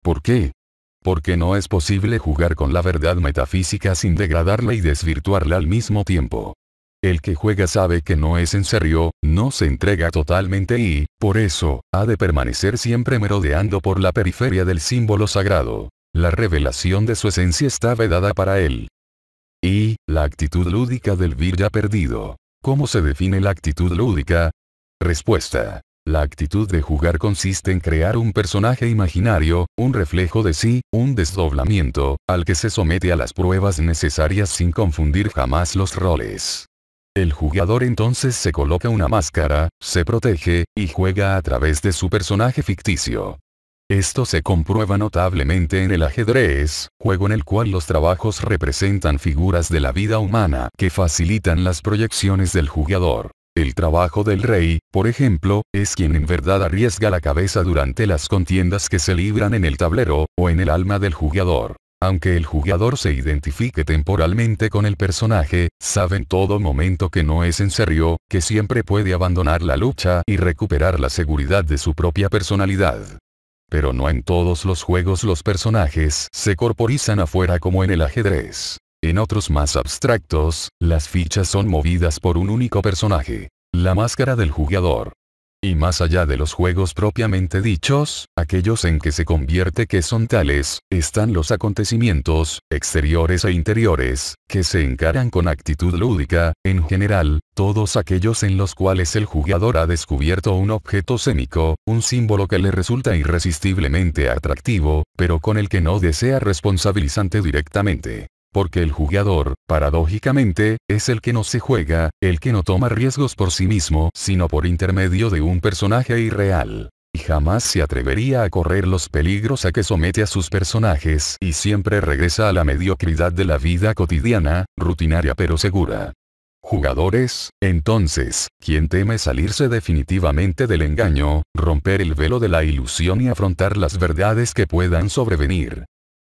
¿Por qué? Porque no es posible jugar con la verdad metafísica sin degradarla y desvirtuarla al mismo tiempo. El que juega sabe que no es en serio, no se entrega totalmente y, por eso, ha de permanecer siempre merodeando por la periferia del símbolo sagrado. La revelación de su esencia está vedada para él. Y, la actitud lúdica del virya perdido. ¿Cómo se define la actitud lúdica? Respuesta. La actitud de jugar consiste en crear un personaje imaginario, un reflejo de sí, un desdoblamiento, al que se somete a las pruebas necesarias sin confundir jamás los roles. El jugador entonces se coloca una máscara, se protege, y juega a través de su personaje ficticio. Esto se comprueba notablemente en el ajedrez, juego en el cual los trabajos representan figuras de la vida humana que facilitan las proyecciones del jugador. El trabajo del rey, por ejemplo, es quien en verdad arriesga la cabeza durante las contiendas que se libran en el tablero, o en el alma del jugador. Aunque el jugador se identifique temporalmente con el personaje, sabe en todo momento que no es en serio, que siempre puede abandonar la lucha y recuperar la seguridad de su propia personalidad. Pero no en todos los juegos los personajes se corporizan afuera como en el ajedrez. En otros más abstractos, las fichas son movidas por un único personaje, la máscara del jugador. Y más allá de los juegos propiamente dichos, aquellos en que se convierte que son tales, están los acontecimientos, exteriores e interiores, que se encaran con actitud lúdica, en general, todos aquellos en los cuales el jugador ha descubierto un objeto scénico, un símbolo que le resulta irresistiblemente atractivo, pero con el que no desea responsabilizante directamente. Porque el jugador, paradójicamente, es el que no se juega, el que no toma riesgos por sí mismo, sino por intermedio de un personaje irreal. Y jamás se atrevería a correr los peligros a que somete a sus personajes y siempre regresa a la mediocridad de la vida cotidiana, rutinaria pero segura. Jugadores, entonces, quien teme salirse definitivamente del engaño, romper el velo de la ilusión y afrontar las verdades que puedan sobrevenir.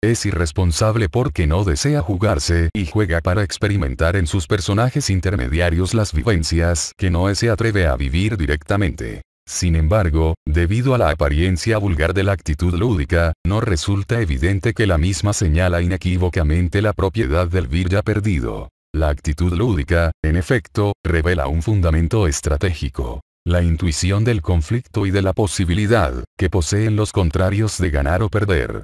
Es irresponsable porque no desea jugarse y juega para experimentar en sus personajes intermediarios las vivencias que no se atreve a vivir directamente. Sin embargo, debido a la apariencia vulgar de la actitud lúdica, no resulta evidente que la misma señala inequívocamente la propiedad del virya perdido. La actitud lúdica, en efecto, revela un fundamento estratégico. La intuición del conflicto y de la posibilidad que poseen los contrarios de ganar o perder.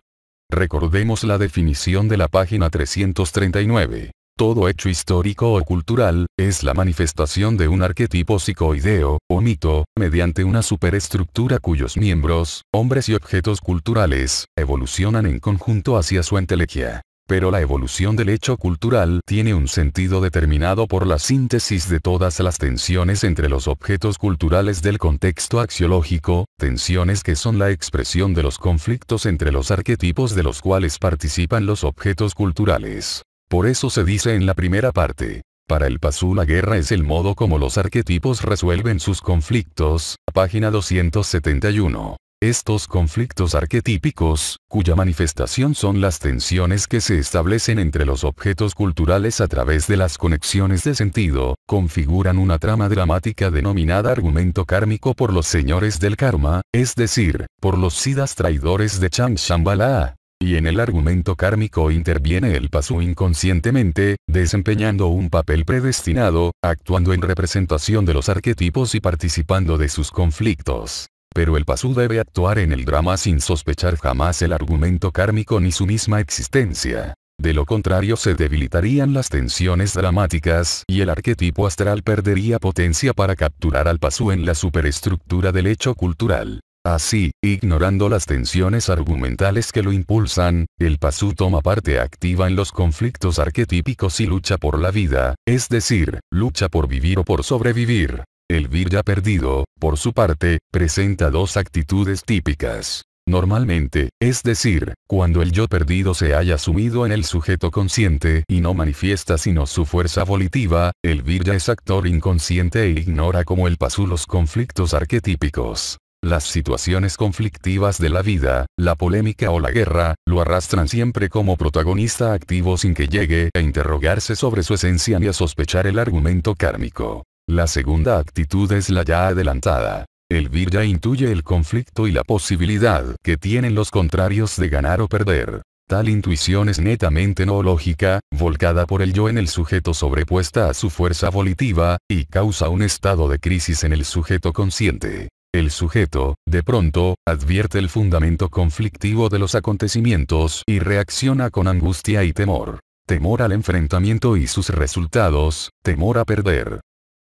Recordemos la definición de la página 339. Todo hecho histórico o cultural, es la manifestación de un arquetipo psicoideo, o mito, mediante una superestructura cuyos miembros, hombres y objetos culturales, evolucionan en conjunto hacia su entelequia. Pero la evolución del hecho cultural tiene un sentido determinado por la síntesis de todas las tensiones entre los objetos culturales del contexto axiológico, tensiones que son la expresión de los conflictos entre los arquetipos de los cuales participan los objetos culturales. Por eso se dice en la primera parte. Para el Pasu la guerra es el modo como los arquetipos resuelven sus conflictos, página 271. Estos conflictos arquetípicos, cuya manifestación son las tensiones que se establecen entre los objetos culturales a través de las conexiones de sentido, configuran una trama dramática denominada argumento kármico por los señores del karma, es decir, por los siddhas traidores de Changshambhala. Y en el argumento kármico interviene el pasú inconscientemente, desempeñando un papel predestinado, actuando en representación de los arquetipos y participando de sus conflictos. Pero el pasú debe actuar en el drama sin sospechar jamás el argumento kármico ni su misma existencia. De lo contrario se debilitarían las tensiones dramáticas y el arquetipo astral perdería potencia para capturar al pasú en la superestructura del hecho cultural. Así, ignorando las tensiones argumentales que lo impulsan, el pasú toma parte activa en los conflictos arquetípicos y lucha por la vida, es decir, lucha por vivir o por sobrevivir. El virya perdido, por su parte, presenta dos actitudes típicas. Normalmente, es decir, cuando el yo perdido se haya sumido en el sujeto consciente y no manifiesta sino su fuerza volitiva, el virya es actor inconsciente e ignora como el pasú los conflictos arquetípicos. Las situaciones conflictivas de la vida, la polémica o la guerra, lo arrastran siempre como protagonista activo sin que llegue a interrogarse sobre su esencia ni a sospechar el argumento kármico. La segunda actitud es la ya adelantada. El virya intuye el conflicto y la posibilidad que tienen los contrarios de ganar o perder. Tal intuición es netamente no lógica, volcada por el yo en el sujeto sobrepuesta a su fuerza volitiva, y causa un estado de crisis en el sujeto consciente. El sujeto, de pronto, advierte el fundamento conflictivo de los acontecimientos y reacciona con angustia y temor. Temor al enfrentamiento y sus resultados, temor a perder.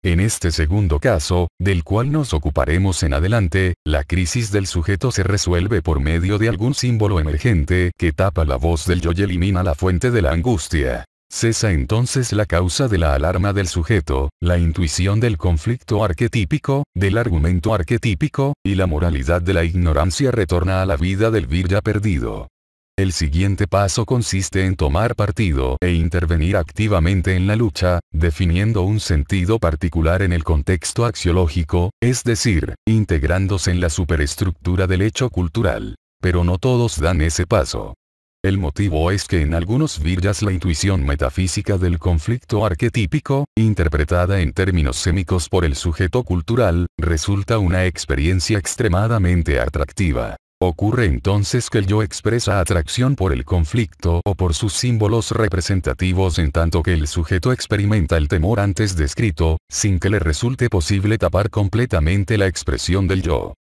En este segundo caso, del cual nos ocuparemos en adelante, la crisis del sujeto se resuelve por medio de algún símbolo emergente que tapa la voz del yo y elimina la fuente de la angustia. Cesa entonces la causa de la alarma del sujeto, la intuición del conflicto arquetípico, del argumento arquetípico, y la moralidad de la ignorancia retorna a la vida del virya perdido. El siguiente paso consiste en tomar partido e intervenir activamente en la lucha, definiendo un sentido particular en el contexto axiológico, es decir, integrándose en la superestructura del hecho cultural. Pero no todos dan ese paso. El motivo es que en algunos viryas la intuición metafísica del conflicto arquetípico, interpretada en términos sémicos por el sujeto cultural, resulta una experiencia extremadamente atractiva. Ocurre entonces que el yo expresa atracción por el conflicto o por sus símbolos representativos en tanto que el sujeto experimenta el temor antes descrito, sin que le resulte posible tapar completamente la expresión del yo.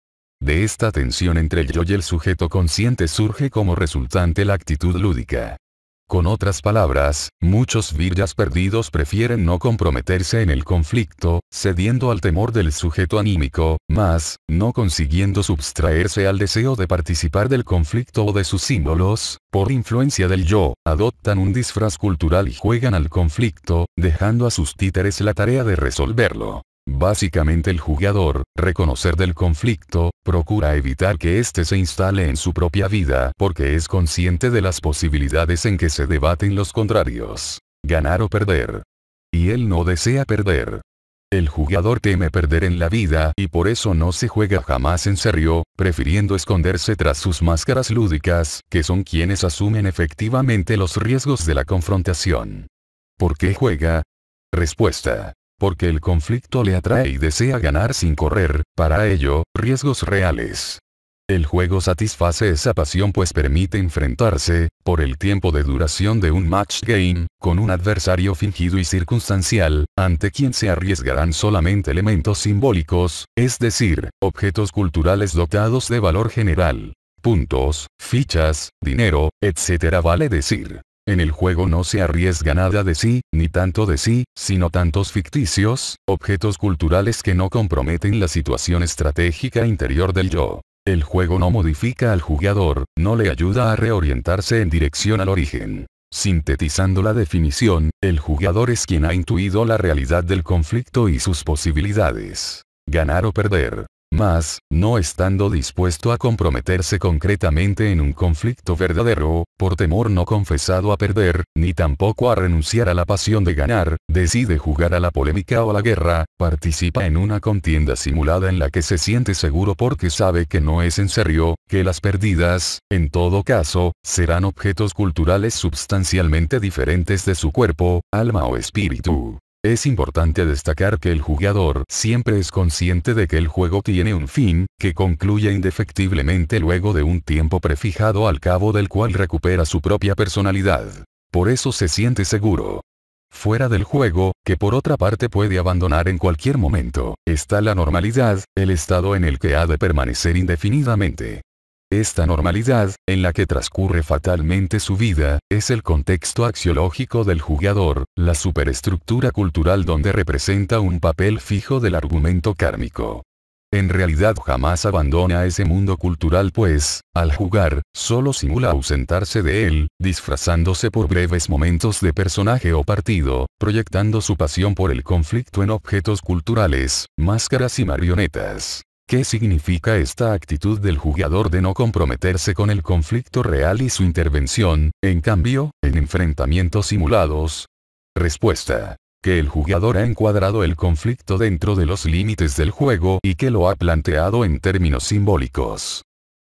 De esta tensión entre el yo y el sujeto consciente surge como resultante la actitud lúdica. Con otras palabras, muchos viryas perdidos prefieren no comprometerse en el conflicto, cediendo al temor del sujeto anímico, mas, no consiguiendo subtraerse al deseo de participar del conflicto o de sus símbolos, por influencia del yo, adoptan un disfraz cultural y juegan al conflicto, dejando a sus títeres la tarea de resolverlo. Básicamente el jugador, reconocer del conflicto, procura evitar que éste se instale en su propia vida porque es consciente de las posibilidades en que se debaten los contrarios. Ganar o perder. Y él no desea perder. El jugador teme perder en la vida y por eso no se juega jamás en serio, prefiriendo esconderse tras sus máscaras lúdicas, que son quienes asumen efectivamente los riesgos de la confrontación. ¿Por qué juega? Respuesta. Porque el conflicto le atrae y desea ganar sin correr, para ello, riesgos reales. El juego satisface esa pasión pues permite enfrentarse, por el tiempo de duración de un match game, con un adversario fingido y circunstancial, ante quien se arriesgarán solamente elementos simbólicos, es decir, objetos culturales dotados de valor general. Puntos, fichas, dinero, etc. Vale decir. En el juego no se arriesga nada de sí, ni tanto de sí, sino tantos ficticios, objetos culturales que no comprometen la situación estratégica interior del yo. El juego no modifica al jugador, no le ayuda a reorientarse en dirección al origen. Sintetizando la definición, el jugador es quien ha intuido la realidad del conflicto y sus posibilidades. Ganar o perder. Mas, no estando dispuesto a comprometerse concretamente en un conflicto verdadero, por temor no confesado a perder, ni tampoco a renunciar a la pasión de ganar, decide jugar a la polémica o a la guerra, participa en una contienda simulada en la que se siente seguro porque sabe que no es en serio, que las perdidas, en todo caso, serán objetos culturales substancialmente diferentes de su cuerpo, alma o espíritu. Es importante destacar que el jugador siempre es consciente de que el juego tiene un fin, que concluye indefectiblemente luego de un tiempo prefijado al cabo del cual recupera su propia personalidad. Por eso se siente seguro. Fuera del juego, que por otra parte puede abandonar en cualquier momento, está la normalidad, el estado en el que ha de permanecer indefinidamente. Esta normalidad, en la que transcurre fatalmente su vida, es el contexto axiológico del jugador, la superestructura cultural donde representa un papel fijo del argumento kármico. En realidad jamás abandona ese mundo cultural pues, al jugar, solo simula ausentarse de él, disfrazándose por breves momentos de personaje o partido, proyectando su pasión por el conflicto en objetos culturales, máscaras y marionetas. ¿Qué significa esta actitud del jugador de no comprometerse con el conflicto real y su intervención, en cambio, en enfrentamientos simulados? Respuesta. Que el jugador ha encuadrado el conflicto dentro de los límites del juego y que lo ha planteado en términos simbólicos.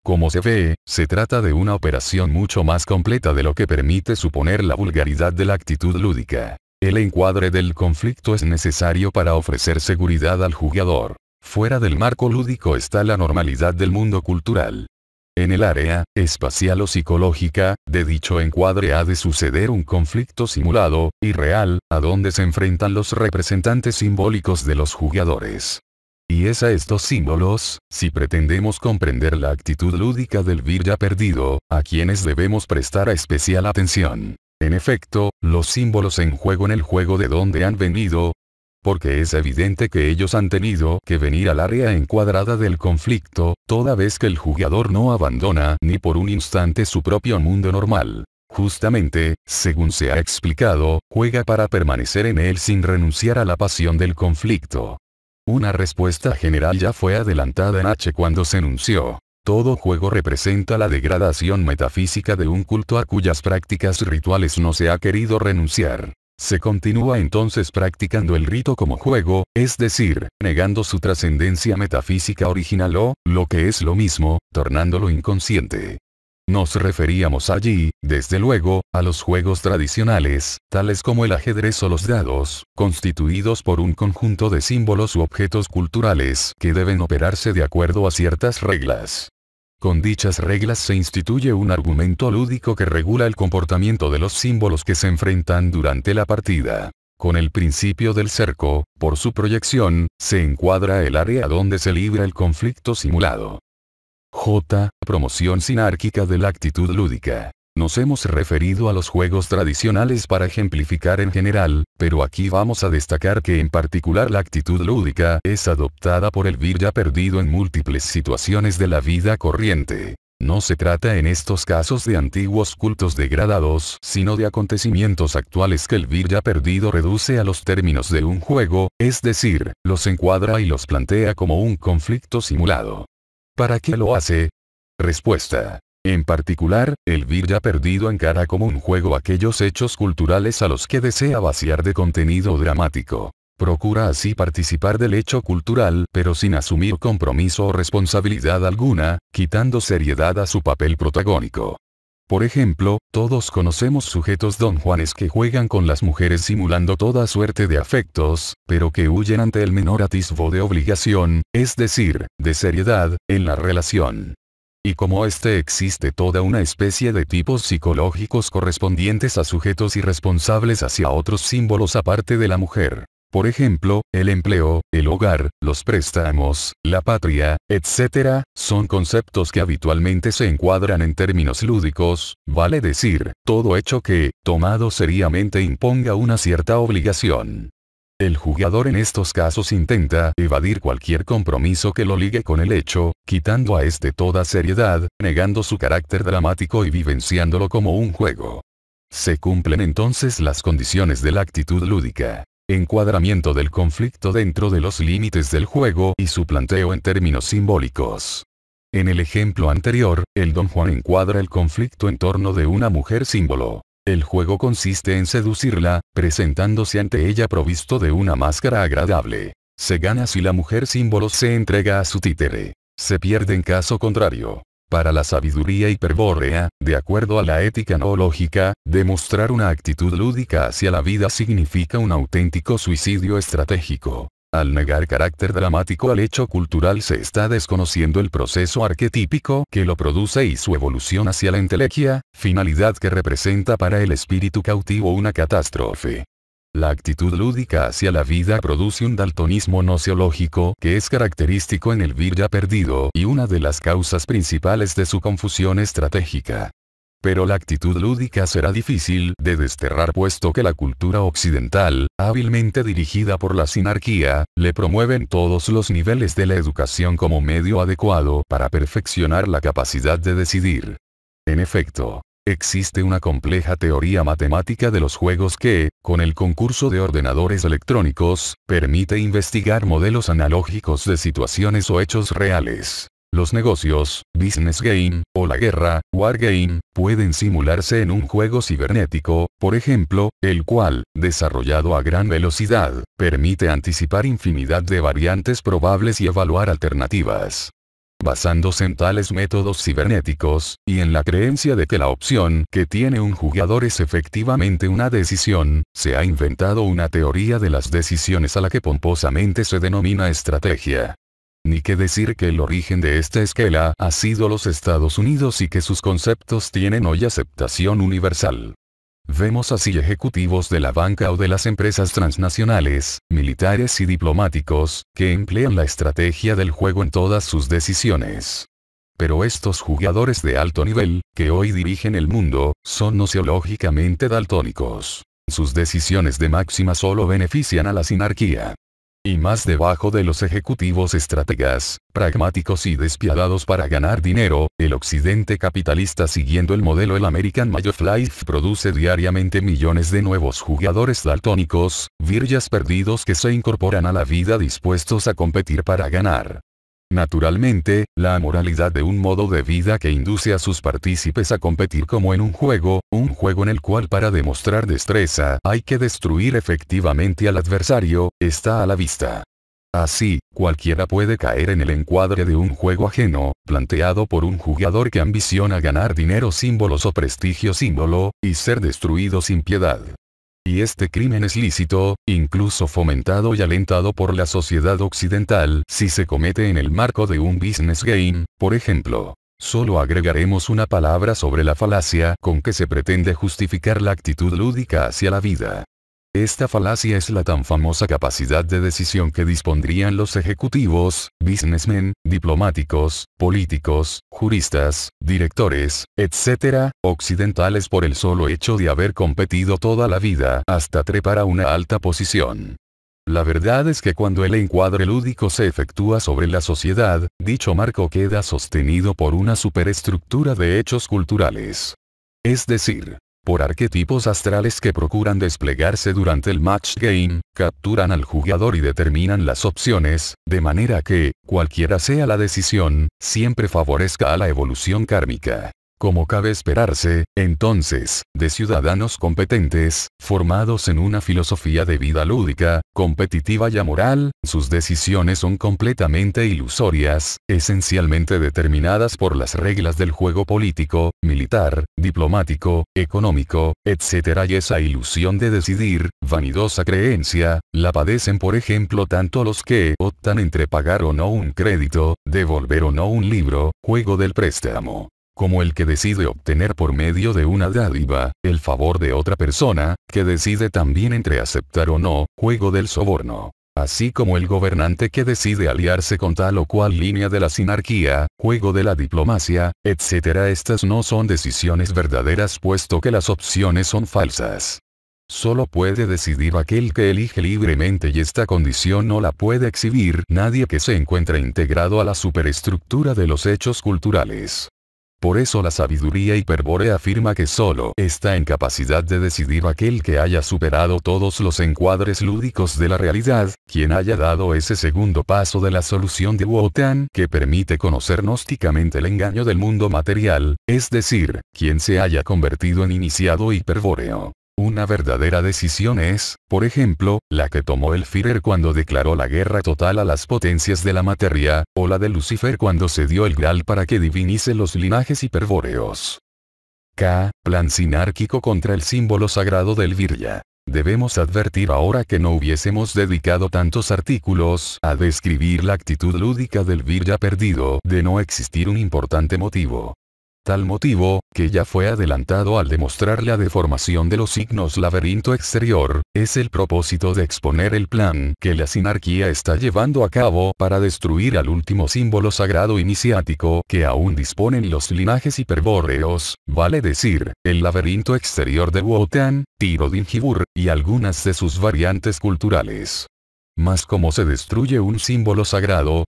Como se ve, se trata de una operación mucho más completa de lo que permite suponer la vulgaridad de la actitud lúdica. El encuadre del conflicto es necesario para ofrecer seguridad al jugador. Fuera del marco lúdico está la normalidad del mundo cultural. En el área, espacial o psicológica, de dicho encuadre ha de suceder un conflicto simulado, y real, a donde se enfrentan los representantes simbólicos de los jugadores. Y es a estos símbolos, si pretendemos comprender la actitud lúdica del Virya perdido, a quienes debemos prestar especial atención. En efecto, los símbolos en el juego de donde han venido, porque es evidente que ellos han tenido que venir al área encuadrada del conflicto, toda vez que el jugador no abandona ni por un instante su propio mundo normal. Justamente, según se ha explicado, juega para permanecer en él sin renunciar a la pasión del conflicto. Una respuesta general ya fue adelantada en H cuando se enunció. Todo juego representa la degradación metafísica de un culto a cuyas prácticas rituales no se ha querido renunciar. Se continúa entonces practicando el rito como juego, es decir, negando su trascendencia metafísica original o, lo que es lo mismo, tornándolo inconsciente. Nos referíamos allí, desde luego, a los juegos tradicionales, tales como el ajedrez o los dados, constituidos por un conjunto de símbolos u objetos culturales que deben operarse de acuerdo a ciertas reglas. Con dichas reglas se instituye un argumento lúdico que regula el comportamiento de los símbolos que se enfrentan durante la partida. Con el principio del cerco, por su proyección, se encuadra el área donde se libra el conflicto simulado. J. Promoción sinárquica de la actitud lúdica. Nos hemos referido a los juegos tradicionales para ejemplificar en general, pero aquí vamos a destacar que en particular la actitud lúdica es adoptada por el Virya perdido en múltiples situaciones de la vida corriente. No se trata en estos casos de antiguos cultos degradados, sino de acontecimientos actuales que el Virya perdido reduce a los términos de un juego, es decir, los encuadra y los plantea como un conflicto simulado. ¿Para qué lo hace? Respuesta. En particular, el Virya perdido encara como un juego aquellos hechos culturales a los que desea vaciar de contenido dramático. Procura así participar del hecho cultural pero sin asumir compromiso o responsabilidad alguna, quitando seriedad a su papel protagónico. Por ejemplo, todos conocemos sujetos don Juanes que juegan con las mujeres simulando toda suerte de afectos, pero que huyen ante el menor atisbo de obligación, es decir, de seriedad, en la relación. Y como existe toda una especie de tipos psicológicos correspondientes a sujetos irresponsables hacia otros símbolos aparte de la mujer. Por ejemplo, el empleo, el hogar, los préstamos, la patria, etc., son conceptos que habitualmente se encuadran en términos lúdicos, vale decir, todo hecho que, tomado seriamente imponga una cierta obligación. El jugador en estos casos intenta evadir cualquier compromiso que lo ligue con el hecho, quitando a toda seriedad, negando su carácter dramático y vivenciándolo como un juego. Se cumplen entonces las condiciones de la actitud lúdica. encuadramiento del conflicto dentro de los límites del juego y su planteo en términos simbólicos. En el ejemplo anterior, el Don Juan encuadra el conflicto en torno de una mujer símbolo. El juego consiste en seducirla, presentándose ante ella provisto de una máscara agradable. Se gana si la mujer símbolo se entrega a su títere. Se pierde en caso contrario. Para la sabiduría hiperbórea, de acuerdo a la ética noológica, demostrar una actitud lúdica hacia la vida significa un auténtico suicidio estratégico. Al negar carácter dramático al hecho cultural se está desconociendo el proceso arquetípico que lo produce y su evolución hacia la entelequia, finalidad que representa para el espíritu cautivo una catástrofe. La actitud lúdica hacia la vida produce un daltonismo noseológico que es característico en el virya perdido y una de las causas principales de su confusión estratégica. Pero la actitud lúdica será difícil de desterrar puesto que la cultura occidental, hábilmente dirigida por la sinarquía, le promueve en todos los niveles de la educación como medio adecuado para perfeccionar la capacidad de decidir. En efecto, existe una compleja teoría matemática de los juegos que, con el concurso de ordenadores electrónicos, permite investigar modelos analógicos de situaciones o hechos reales. Los negocios, business game, o la guerra, war game, pueden simularse en un juego cibernético, por ejemplo, el cual, desarrollado a gran velocidad, permite anticipar infinidad de variantes probables y evaluar alternativas. Basándose en tales métodos cibernéticos, y en la creencia de que la opción que tiene un jugador es efectivamente una decisión, se ha inventado una teoría de las decisiones a la que pomposamente se denomina estrategia. Ni que decir que el origen de esta esquela ha sido los Estados Unidos y que sus conceptos tienen hoy aceptación universal. Vemos así ejecutivos de la banca o de las empresas transnacionales, militares y diplomáticos, que emplean la estrategia del juego en todas sus decisiones. Pero estos jugadores de alto nivel, que hoy dirigen el mundo, son noseológicamente daltónicos. Sus decisiones de máxima solo benefician a la sinarquía. Y más debajo de los ejecutivos estrategas, pragmáticos y despiadados para ganar dinero, el occidente capitalista siguiendo el modelo el American Way of Life produce diariamente millones de nuevos jugadores daltónicos, viryas perdidos que se incorporan a la vida dispuestos a competir para ganar. Naturalmente, la amoralidad de un modo de vida que induce a sus partícipes a competir como en un juego en el cual para demostrar destreza hay que destruir efectivamente al adversario, está a la vista. Así, cualquiera puede caer en el encuadre de un juego ajeno, planteado por un jugador que ambiciona ganar dinero símbolos o prestigio símbolo, y ser destruido sin piedad. Y este crimen es lícito, incluso fomentado y alentado por la sociedad occidental si se comete en el marco de un business game, por ejemplo. Solo agregaremos una palabra sobre la falacia con que se pretende justificar la actitud lúdica hacia la vida. Esta falacia es la tan famosa capacidad de decisión que dispondrían los ejecutivos, businessmen, diplomáticos, políticos, juristas, directores, etc., occidentales por el solo hecho de haber competido toda la vida hasta trepar a una alta posición. La verdad es que cuando el encuadre lúdico se efectúa sobre la sociedad, dicho marco queda sostenido por una superestructura de hechos culturales. Es decir, por arquetipos astrales que procuran desplegarse durante el match game, capturan al jugador y determinan las opciones, de manera que, cualquiera sea la decisión, siempre favorezca a la evolución kármica. Como cabe esperarse, entonces, de ciudadanos competentes, formados en una filosofía de vida lúdica, competitiva y amoral, sus decisiones son completamente ilusorias, esencialmente determinadas por las reglas del juego político, militar, diplomático, económico, etc. Y esa ilusión de decidir, vanidosa creencia, la padecen por ejemplo tanto los que optan entre pagar o no un crédito, devolver o no un libro, juego del préstamo, como el que decide obtener por medio de una dádiva, el favor de otra persona, que decide también entre aceptar o no, juego del soborno. Así como el gobernante que decide aliarse con tal o cual línea de la sinarquía, juego de la diplomacia, etc. Estas no son decisiones verdaderas puesto que las opciones son falsas. Solo puede decidir aquel que elige libremente y esta condición no la puede exhibir nadie que se encuentre integrado a la superestructura de los hechos culturales. Por eso la sabiduría hiperbórea afirma que solo está en capacidad de decidir aquel que haya superado todos los encuadres lúdicos de la realidad, quien haya dado ese segundo paso de la solución de Wotan que permite conocer gnósticamente el engaño del mundo material, es decir, quien se haya convertido en iniciado hiperbóreo. Una verdadera decisión es, por ejemplo, la que tomó el Führer cuando declaró la guerra total a las potencias de la materia, o la de Lucifer cuando se dio el Graal para que divinice los linajes hiperbóreos. K. Plan sinárquico contra el símbolo sagrado del Virya. Debemos advertir ahora que no hubiésemos dedicado tantos artículos a describir la actitud lúdica del Virya perdido de no existir un importante motivo. Tal motivo, que ya fue adelantado al demostrar la deformación de los signos laberinto exterior, es el propósito de exponer el plan que la sinarquía está llevando a cabo para destruir al último símbolo sagrado iniciático que aún disponen los linajes hiperbóreos, vale decir, el laberinto exterior de Wotan, Tirodinkjibur, y algunas de sus variantes culturales. Mas ¿cómo se destruye un símbolo sagrado?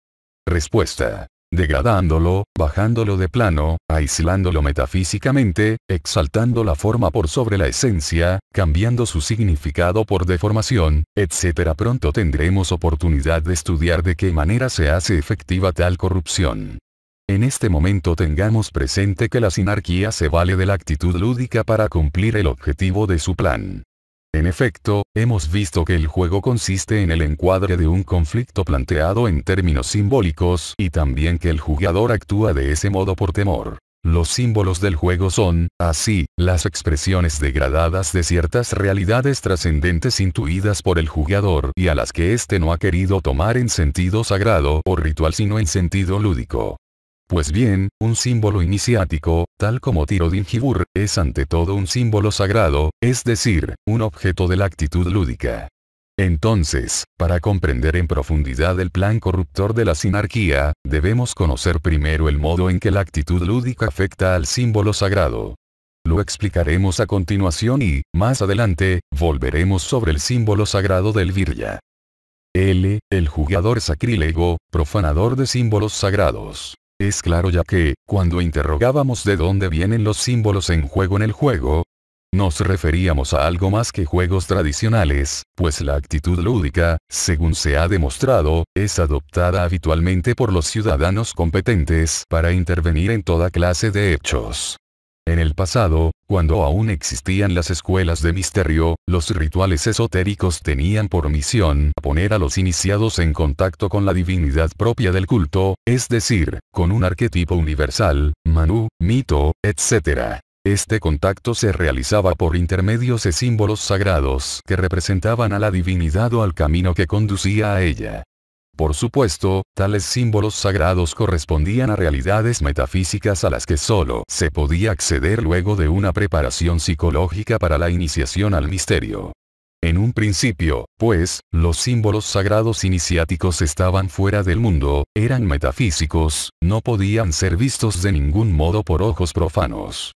Respuesta. Degradándolo, bajándolo de plano, aislándolo metafísicamente, exaltando la forma por sobre la esencia, cambiando su significado por deformación, etc. Pronto tendremos oportunidad de estudiar de qué manera se hace efectiva tal corrupción. En este momento tengamos presente que la sinarquía se vale de la actitud lúdica para cumplir el objetivo de su plan. En efecto, hemos visto que el juego consiste en el encuadre de un conflicto planteado en términos simbólicos y también que el jugador actúa de ese modo por temor. Los símbolos del juego son, así, las expresiones degradadas de ciertas realidades trascendentes intuidas por el jugador y a las que éste no ha querido tomar en sentido sagrado o ritual sino en sentido lúdico. Pues bien, un símbolo iniciático, tal como Tirodinkjibur, es ante todo un símbolo sagrado, es decir, un objeto de la actitud lúdica. Entonces, para comprender en profundidad el plan corruptor de la sinarquía, debemos conocer primero el modo en que la actitud lúdica afecta al símbolo sagrado. Lo explicaremos a continuación y, más adelante, volveremos sobre el símbolo sagrado del Virya. L. El jugador sacrílego, profanador de símbolos sagrados. Es claro ya que, cuando interrogábamos de dónde vienen los símbolos en el juego, nos referíamos a algo más que juegos tradicionales, pues la actitud lúdica, según se ha demostrado, es adoptada habitualmente por los ciudadanos competentes para intervenir en toda clase de hechos. En el pasado, cuando aún existían las escuelas de misterio, los rituales esotéricos tenían por misión poner a los iniciados en contacto con la divinidad propia del culto, es decir, con un arquetipo universal, Manu, mito, etc. Este contacto se realizaba por intermedios de símbolos sagrados que representaban a la divinidad o al camino que conducía a ella. Por supuesto, tales símbolos sagrados correspondían a realidades metafísicas a las que solo se podía acceder luego de una preparación psicológica para la iniciación al misterio. En un principio, pues, los símbolos sagrados iniciáticos estaban fuera del mundo, eran metafísicos, no podían ser vistos de ningún modo por ojos profanos.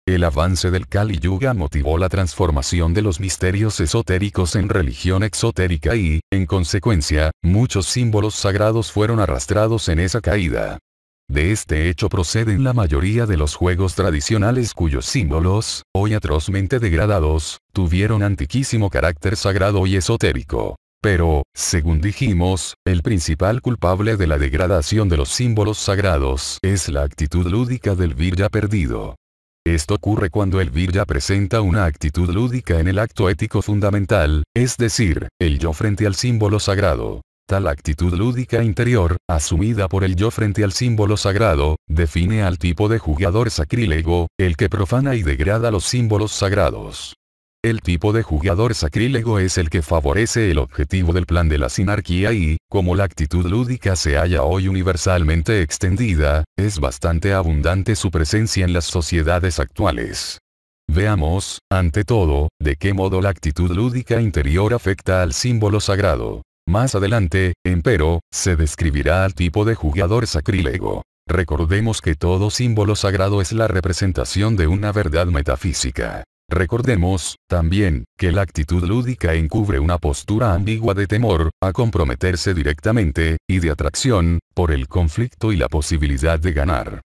El avance del Kali Yuga motivó la transformación de los misterios esotéricos en religión exotérica y, en consecuencia, muchos símbolos sagrados fueron arrastrados en esa caída. De este hecho proceden la mayoría de los juegos tradicionales cuyos símbolos, hoy atrozmente degradados, tuvieron antiquísimo carácter sagrado y esotérico. Pero, según dijimos, el principal culpable de la degradación de los símbolos sagrados es la actitud lúdica del Virya perdido. Esto ocurre cuando el Virya presenta una actitud lúdica en el acto ético fundamental, es decir, el yo frente al símbolo sagrado. Tal actitud lúdica interior, asumida por el yo frente al símbolo sagrado, define al tipo de jugador sacrílego, el que profana y degrada los símbolos sagrados. El tipo de jugador sacrílego es el que favorece el objetivo del plan de la sinarquía y, como la actitud lúdica se halla hoy universalmente extendida, es bastante abundante su presencia en las sociedades actuales. Veamos, ante todo, de qué modo la actitud lúdica interior afecta al símbolo sagrado. Más adelante, empero, se describirá al tipo de jugador sacrílego. Recordemos que todo símbolo sagrado es la representación de una verdad metafísica. Recordemos, también, que la actitud lúdica encubre una postura ambigua de temor, a comprometerse directamente, y de atracción, por el conflicto y la posibilidad de ganar.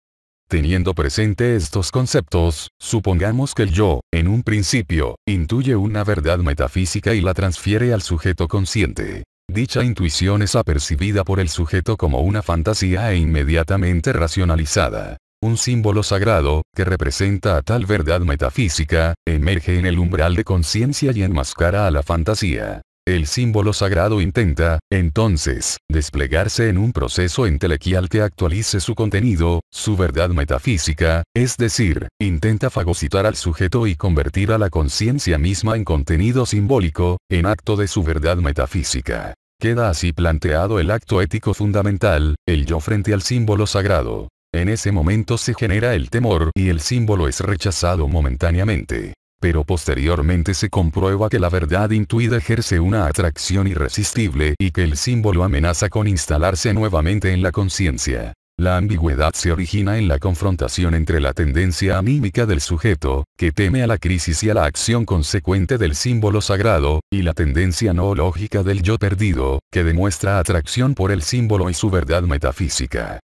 Teniendo presente estos conceptos, supongamos que el yo, en un principio, intuye una verdad metafísica y la transfiere al sujeto consciente. Dicha intuición es apercibida por el sujeto como una fantasía e inmediatamente racionalizada. Un símbolo sagrado, que representa a tal verdad metafísica, emerge en el umbral de conciencia y enmascara a la fantasía. El símbolo sagrado intenta, entonces, desplegarse en un proceso entelequial que actualice su contenido, su verdad metafísica, es decir, intenta fagocitar al sujeto y convertir a la conciencia misma en contenido simbólico, en acto de su verdad metafísica. Queda así planteado el acto ético fundamental, el yo frente al símbolo sagrado. En ese momento se genera el temor y el símbolo es rechazado momentáneamente. Pero posteriormente se comprueba que la verdad intuida ejerce una atracción irresistible y que el símbolo amenaza con instalarse nuevamente en la conciencia. La ambigüedad se origina en la confrontación entre la tendencia anímica del sujeto, que teme a la crisis y a la acción consecuente del símbolo sagrado, y la tendencia no lógica del yo perdido, que demuestra atracción por el símbolo y su verdad metafísica.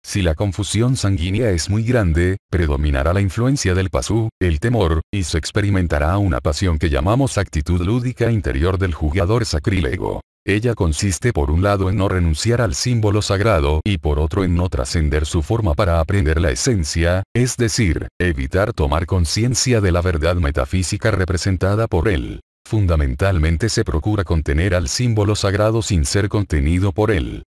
Si la confusión sanguínea es muy grande, predominará la influencia del pasú, el temor, y se experimentará una pasión que llamamos actitud lúdica interior del jugador sacrílego. Ella consiste por un lado en no renunciar al símbolo sagrado y por otro en no trascender su forma para aprender la esencia, es decir, evitar tomar conciencia de la verdad metafísica representada por él. Fundamentalmente se procura contener al símbolo sagrado sin ser contenido por él.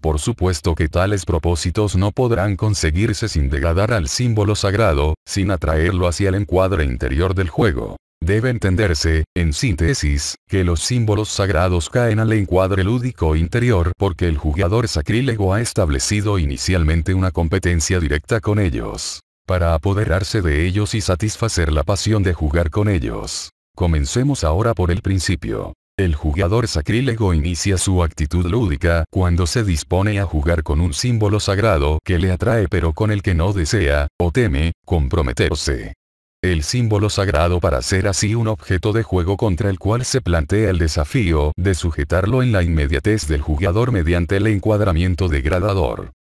Por supuesto que tales propósitos no podrán conseguirse sin degradar al símbolo sagrado, sin atraerlo hacia el encuadre interior del juego. Debe entenderse, en síntesis, que los símbolos sagrados caen al encuadre lúdico interior porque el jugador sacrílego ha establecido inicialmente una competencia directa con ellos, para apoderarse de ellos y satisfacer la pasión de jugar con ellos. Comencemos ahora por el principio. El jugador sacrílego inicia su actitud lúdica cuando se dispone a jugar con un símbolo sagrado que le atrae pero con el que no desea, o teme, comprometerse. El símbolo sagrado para ser así un objeto de juego contra el cual se plantea el desafío de sujetarlo en la inmediatez del jugador mediante el encuadramiento degradador.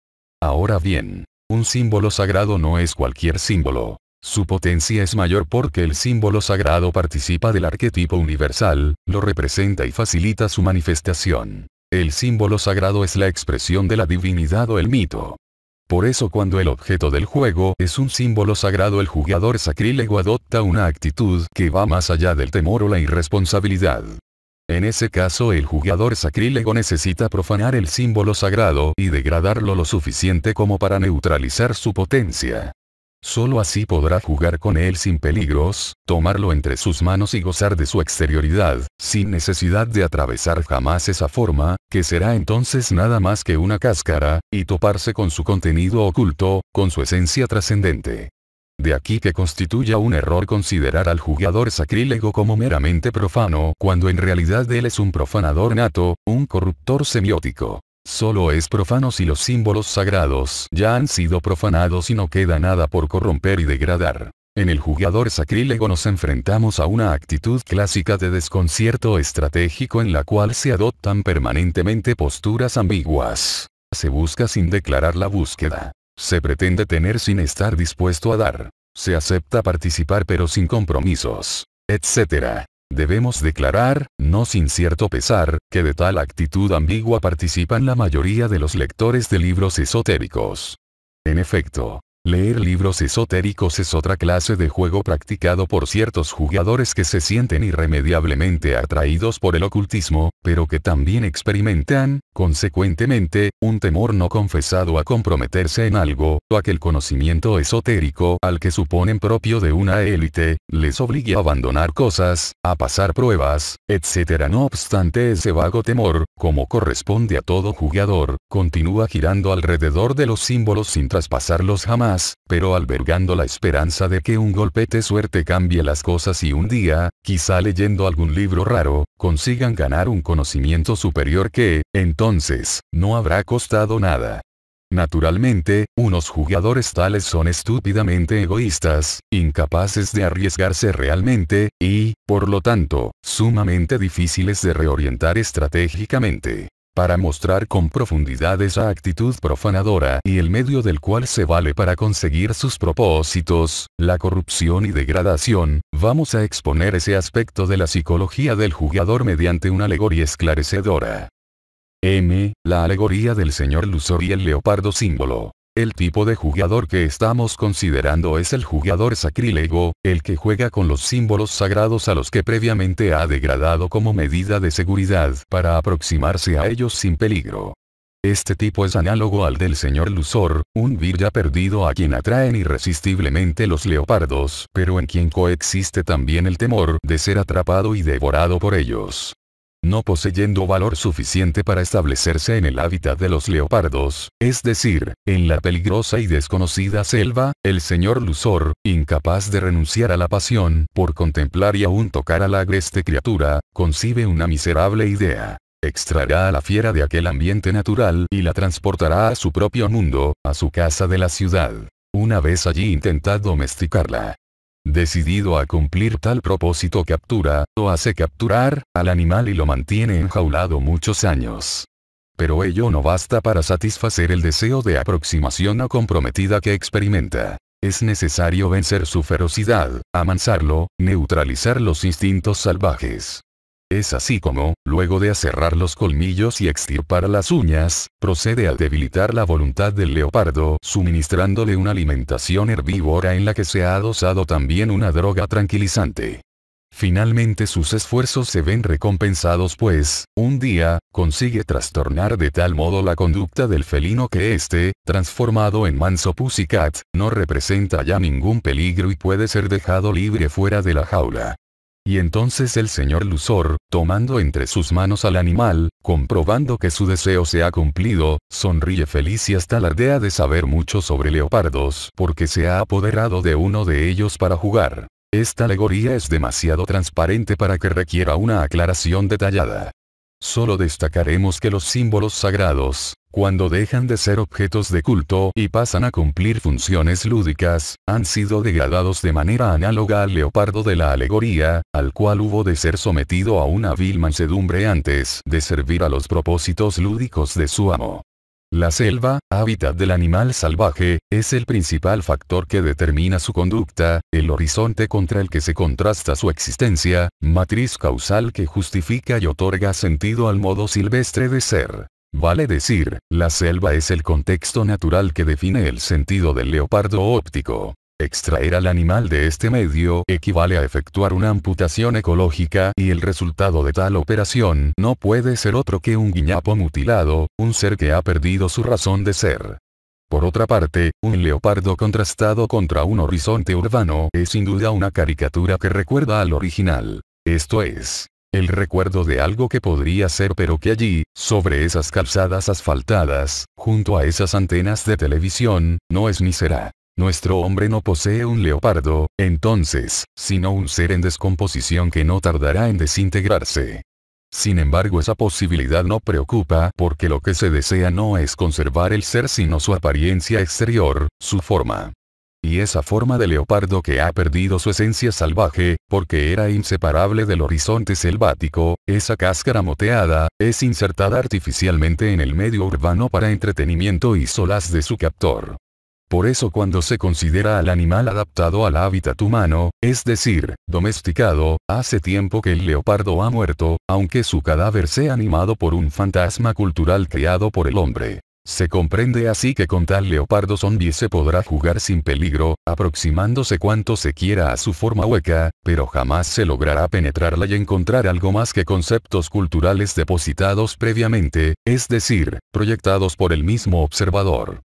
Ahora bien, un símbolo sagrado no es cualquier símbolo. Su potencia es mayor porque el símbolo sagrado participa del arquetipo universal, lo representa y facilita su manifestación. El símbolo sagrado es la expresión de la divinidad o el mito. Por eso cuando el objeto del juego es un símbolo sagrado el jugador sacrílego adopta una actitud que va más allá del temor o la irresponsabilidad. En ese caso el jugador sacrílego necesita profanar el símbolo sagrado y degradarlo lo suficiente como para neutralizar su potencia. Solo así podrá jugar con él sin peligros, tomarlo entre sus manos y gozar de su exterioridad, sin necesidad de atravesar jamás esa forma, que será entonces nada más que una cáscara, y toparse con su contenido oculto, con su esencia trascendente. De aquí que constituya un error considerar al jugador sacrílego como meramente profano, cuando en realidad él es un profanador nato, un corruptor semiótico. Solo es profano si los símbolos sagrados ya han sido profanados y no queda nada por corromper y degradar. En el jugador sacrílego nos enfrentamos a una actitud clásica de desconcierto estratégico en la cual se adoptan permanentemente posturas ambiguas. Se busca sin declarar la búsqueda. Se pretende tener sin estar dispuesto a dar. Se acepta participar pero sin compromisos, etc. Debemos declarar, no sin cierto pesar, que de tal actitud ambigua participan la mayoría de los lectores de libros esotéricos. En efecto, leer libros esotéricos es otra clase de juego practicado por ciertos jugadores que se sienten irremediablemente atraídos por el ocultismo, pero que también experimentan, consecuentemente, un temor no confesado a comprometerse en algo, o a que el conocimiento esotérico al que suponen propio de una élite, les obligue a abandonar cosas, a pasar pruebas, etc. No obstante ese vago temor, como corresponde a todo jugador, continúa girando alrededor de los símbolos sin traspasarlos jamás, pero albergando la esperanza de que un golpe de suerte cambie las cosas y un día, quizá leyendo algún libro raro, consigan ganar un conocimiento superior que, entonces, no habrá costado nada. Naturalmente, unos jugadores tales son estúpidamente egoístas, incapaces de arriesgarse realmente, y, por lo tanto, sumamente difíciles de reorientar estratégicamente. Para mostrar con profundidad esa actitud profanadora y el medio del cual se vale para conseguir sus propósitos, la corrupción y degradación, vamos a exponer ese aspecto de la psicología del jugador mediante una alegoría esclarecedora. La alegoría del señor Luxor y el leopardo símbolo. El tipo de jugador que estamos considerando es el jugador sacrílego, el que juega con los símbolos sagrados a los que previamente ha degradado como medida de seguridad para aproximarse a ellos sin peligro. Este tipo es análogo al del señor Luxor, un virya perdido a quien atraen irresistiblemente los leopardos, pero en quien coexiste también el temor de ser atrapado y devorado por ellos. No poseyendo valor suficiente para establecerse en el hábitat de los leopardos, es decir, en la peligrosa y desconocida selva, el señor Luxor, incapaz de renunciar a la pasión por contemplar y aún tocar a la agreste criatura, concibe una miserable idea. Extraerá a la fiera de aquel ambiente natural y la transportará a su propio mundo, a su casa de la ciudad. Una vez allí intenta domesticarla. Decidido a cumplir tal propósito captura, o hace capturar, al animal y lo mantiene enjaulado muchos años. Pero ello no basta para satisfacer el deseo de aproximación o comprometida que experimenta. Es necesario vencer su ferocidad, amansarlo, neutralizar los instintos salvajes. Es así como, luego de aserrar los colmillos y extirpar las uñas, procede a debilitar la voluntad del leopardo, suministrándole una alimentación herbívora en la que se ha adosado también una droga tranquilizante. Finalmente sus esfuerzos se ven recompensados pues, un día, consigue trastornar de tal modo la conducta del felino que éste, transformado en manso pussycat, no representa ya ningún peligro y puede ser dejado libre fuera de la jaula. Y entonces el señor Luxor, tomando entre sus manos al animal, comprobando que su deseo se ha cumplido, sonríe feliz y hasta alardea de saber mucho sobre leopardos porque se ha apoderado de uno de ellos para jugar. Esta alegoría es demasiado transparente para que requiera una aclaración detallada. Solo destacaremos que los símbolos sagrados, cuando dejan de ser objetos de culto y pasan a cumplir funciones lúdicas, han sido degradados de manera análoga al leopardo de la alegoría, al cual hubo de ser sometido a una vil mansedumbre antes de servir a los propósitos lúdicos de su amo. La selva, hábitat del animal salvaje, es el principal factor que determina su conducta, el horizonte contra el que se contrasta su existencia, matriz causal que justifica y otorga sentido al modo silvestre de ser. Vale decir, la selva es el contexto natural que define el sentido del leopardo óptico. Extraer al animal de este medio equivale a efectuar una amputación ecológica y el resultado de tal operación no puede ser otro que un guiñapo mutilado, un ser que ha perdido su razón de ser. Por otra parte, un leopardo contrastado contra un horizonte urbano es sin duda una caricatura que recuerda al original. Esto es, el recuerdo de algo que podría ser pero que allí, sobre esas calzadas asfaltadas, junto a esas antenas de televisión, no es ni será. Nuestro hombre no posee un leopardo, entonces, sino un ser en descomposición que no tardará en desintegrarse. Sin embargo, esa posibilidad no preocupa porque lo que se desea no es conservar el ser sino su apariencia exterior, su forma. Y esa forma de leopardo que ha perdido su esencia salvaje, porque era inseparable del horizonte selvático, esa cáscara moteada, es insertada artificialmente en el medio urbano para entretenimiento y solaz de su captor. Por eso cuando se considera al animal adaptado al hábitat humano, es decir, domesticado, hace tiempo que el leopardo ha muerto, aunque su cadáver sea animado por un fantasma cultural creado por el hombre. Se comprende así que con tal leopardo zombie se podrá jugar sin peligro, aproximándose cuanto se quiera a su forma hueca, pero jamás se logrará penetrarla y encontrar algo más que conceptos culturales depositados previamente, es decir, proyectados por el mismo observador.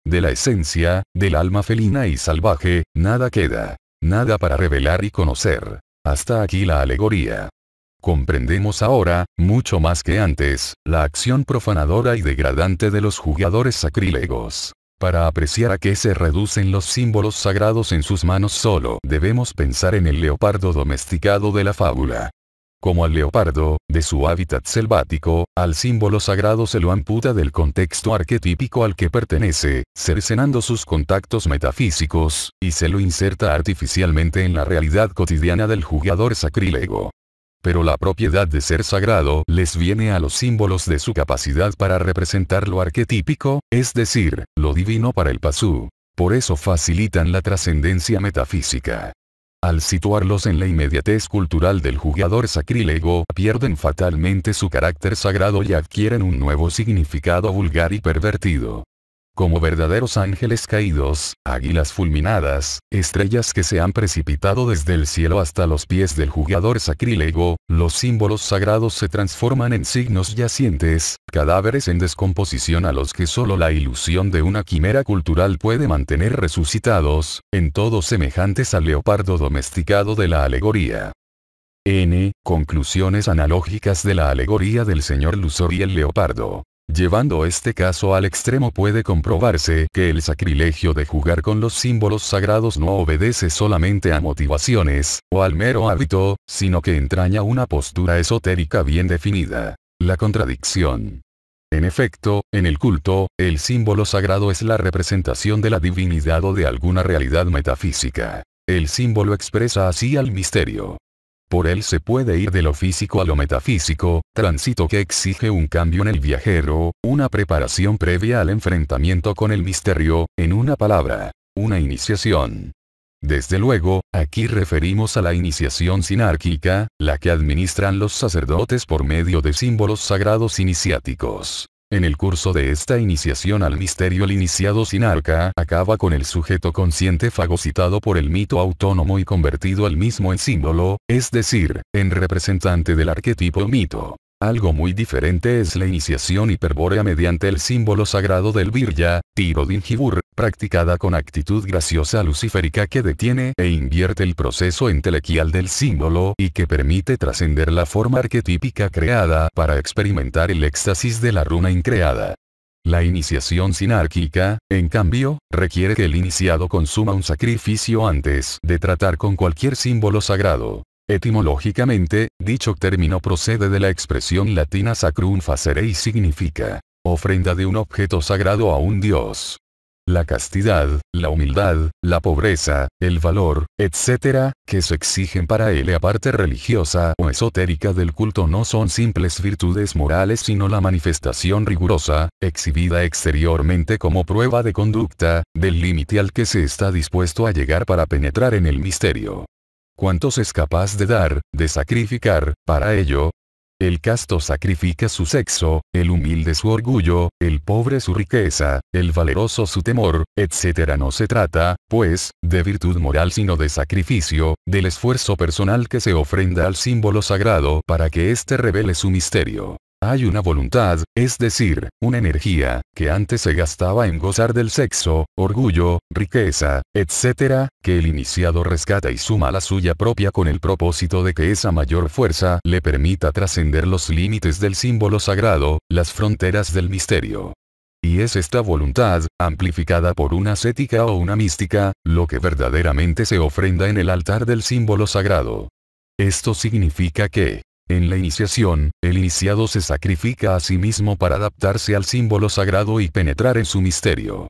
De la esencia, del alma felina y salvaje, nada queda. Nada para revelar y conocer. Hasta aquí la alegoría. Comprendemos ahora, mucho más que antes, la acción profanadora y degradante de los jugadores sacrílegos. Para apreciar a qué se reducen los símbolos sagrados en sus manos solo debemos pensar en el leopardo domesticado de la fábula. Como al leopardo, de su hábitat selvático, al símbolo sagrado se lo amputa del contexto arquetípico al que pertenece, cercenando sus contactos metafísicos, y se lo inserta artificialmente en la realidad cotidiana del jugador sacrílego. pero la propiedad de ser sagrado les viene a los símbolos de su capacidad para representar lo arquetípico, es decir, lo divino para el pasú. Por eso facilitan la trascendencia metafísica. Al situarlos en la inmediatez cultural del jugador sacrílego, pierden fatalmente su carácter sagrado y adquieren un nuevo significado vulgar y pervertido. Como verdaderos ángeles caídos, águilas fulminadas, estrellas que se han precipitado desde el cielo hasta los pies del jugador sacrílego, los símbolos sagrados se transforman en signos yacientes, cadáveres en descomposición a los que solo la ilusión de una quimera cultural puede mantener resucitados, en todo semejantes al leopardo domesticado de la alegoría. Conclusiones analógicas de la alegoría del señor Luxor y el leopardo. Llevando este caso al extremo puede comprobarse que el sacrilegio de jugar con los símbolos sagrados no obedece solamente a motivaciones, o al mero hábito, sino que entraña una postura esotérica bien definida. La contradicción. En efecto, en el culto, el símbolo sagrado es la representación de la divinidad o de alguna realidad metafísica. El símbolo expresa así al misterio. Por él se puede ir de lo físico a lo metafísico, tránsito que exige un cambio en el viajero, una preparación previa al enfrentamiento con el misterio, en una palabra, una iniciación. Desde luego, aquí referimos a la iniciación sinárquica, la que administran los sacerdotes por medio de símbolos sagrados iniciáticos. En el curso de esta iniciación al misterio el iniciado sinarca acaba con el sujeto consciente fagocitado por el mito autónomo y convertido él mismo en símbolo, es decir, en representante del arquetipo mito. Algo muy diferente es la iniciación hiperbórea mediante el símbolo sagrado del Virya, Tirodinjibur, practicada con actitud graciosa luciférica que detiene e invierte el proceso entelequial del símbolo y que permite trascender la forma arquetípica creada para experimentar el éxtasis de la runa increada. La iniciación sinárquica, en cambio, requiere que el iniciado consuma un sacrificio antes de tratar con cualquier símbolo sagrado. Etimológicamente, dicho término procede de la expresión latina sacrum facere y significa ofrenda de un objeto sagrado a un dios. La castidad, la humildad, la pobreza, el valor, etc., que se exigen para él aparte religiosa o esotérica del culto no son simples virtudes morales sino la manifestación rigurosa, exhibida exteriormente como prueba de conducta, del límite al que se está dispuesto a llegar para penetrar en el misterio. ¿Cuántos es capaz de dar, de sacrificar, para ello? El casto sacrifica su sexo, el humilde su orgullo, el pobre su riqueza, el valeroso su temor, etc. No se trata, pues, de virtud moral sino de sacrificio, del esfuerzo personal que se ofrenda al símbolo sagrado para que éste revele su misterio. Hay una voluntad, es decir, una energía, que antes se gastaba en gozar del sexo, orgullo, riqueza, etc., que el iniciado rescata y suma a la suya propia con el propósito de que esa mayor fuerza le permita trascender los límites del símbolo sagrado, las fronteras del misterio. Y es esta voluntad, amplificada por una ascética o una mística, lo que verdaderamente se ofrenda en el altar del símbolo sagrado. Esto significa que, en la iniciación, el iniciado se sacrifica a sí mismo para adaptarse al símbolo sagrado y penetrar en su misterio.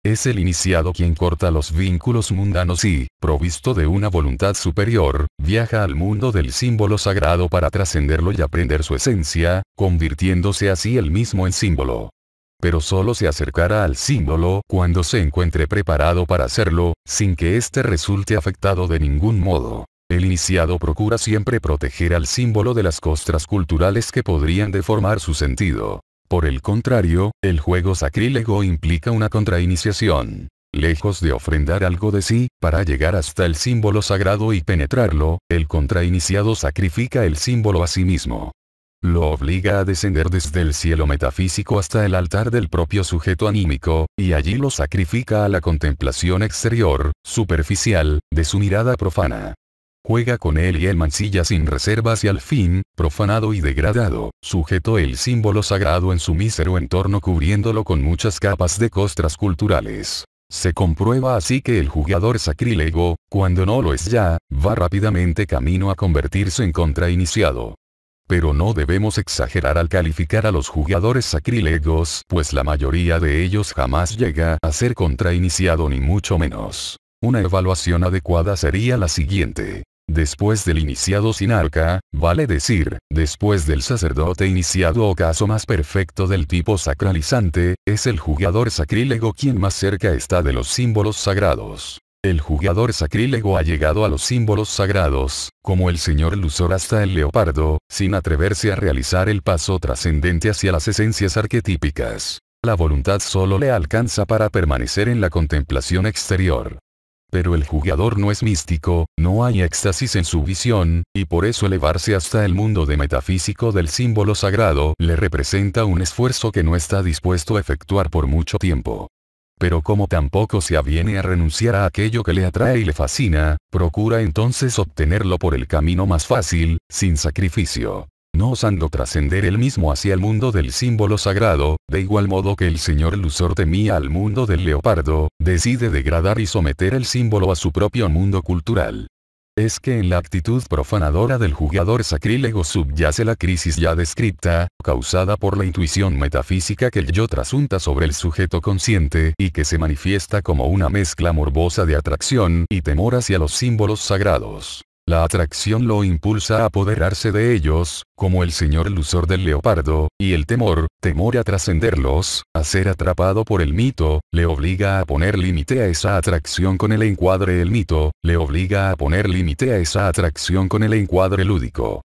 Es el iniciado quien corta los vínculos mundanos y, provisto de una voluntad superior, viaja al mundo del símbolo sagrado para trascenderlo y aprender su esencia, convirtiéndose así él mismo en símbolo. Pero solo se acercará al símbolo cuando se encuentre preparado para hacerlo, sin que éste resulte afectado de ningún modo. El iniciado procura siempre proteger al símbolo de las costras culturales que podrían deformar su sentido. Por el contrario, el juego sacrílego implica una contrainiciación. Lejos de ofrendar algo de sí, para llegar hasta el símbolo sagrado y penetrarlo, el contrainiciado sacrifica el símbolo a sí mismo. Lo obliga a descender desde el cielo metafísico hasta el altar del propio sujeto anímico, y allí lo sacrifica a la contemplación exterior, superficial, de su mirada profana. Juega con él y él mancilla sin reservas y al fin, profanado y degradado, sujetó el símbolo sagrado en su mísero entorno cubriéndolo con muchas capas de costras culturales. Se comprueba así que el jugador sacrílego, cuando no lo es ya, va rápidamente camino a convertirse en contrainiciado. Pero no debemos exagerar al calificar a los jugadores sacrílegos, pues la mayoría de ellos jamás llega a ser contrainiciado ni mucho menos. Una evaluación adecuada sería la siguiente. después del iniciado sinarca, vale decir, después del sacerdote iniciado o caso más perfecto del tipo sacralizante, es el jugador sacrílego quien más cerca está de los símbolos sagrados. El jugador sacrílego ha llegado a los símbolos sagrados, como el señor Luxor hasta el leopardo, sin atreverse a realizar el paso trascendente hacia las esencias arquetípicas. La voluntad solo le alcanza para permanecer en la contemplación exterior. Pero el jugador no es místico, no hay éxtasis en su visión, y por eso elevarse hasta el mundo de metafísico del símbolo sagrado le representa un esfuerzo que no está dispuesto a efectuar por mucho tiempo. Pero como tampoco se aviene a renunciar a aquello que le atrae y le fascina, procura entonces obtenerlo por el camino más fácil, sin sacrificio. No osando trascender él mismo hacia el mundo del símbolo sagrado, de igual modo que el señor Luxor temía al mundo del leopardo, decide degradar y someter el símbolo a su propio mundo cultural. Es que en la actitud profanadora del jugador sacrílego subyace la crisis ya descrita, causada por la intuición metafísica que el yo trasunta sobre el sujeto consciente y que se manifiesta como una mezcla morbosa de atracción y temor hacia los símbolos sagrados. La atracción lo impulsa a apoderarse de ellos, como el señor Luxor del leopardo, y el temor a trascenderlos, a ser atrapado por el mito, le obliga a poner límite a esa atracción con el encuadre el mito, le obliga a poner límite a esa atracción con el encuadre lúdico.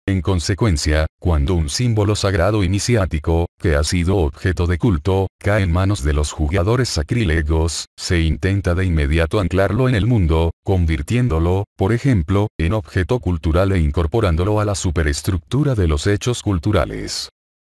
En consecuencia, cuando un símbolo sagrado iniciático, que ha sido objeto de culto, cae en manos de los jugadores sacrílegos, se intenta de inmediato anclarlo en el mundo, convirtiéndolo, por ejemplo, en objeto cultural e incorporándolo a la superestructura de los hechos culturales.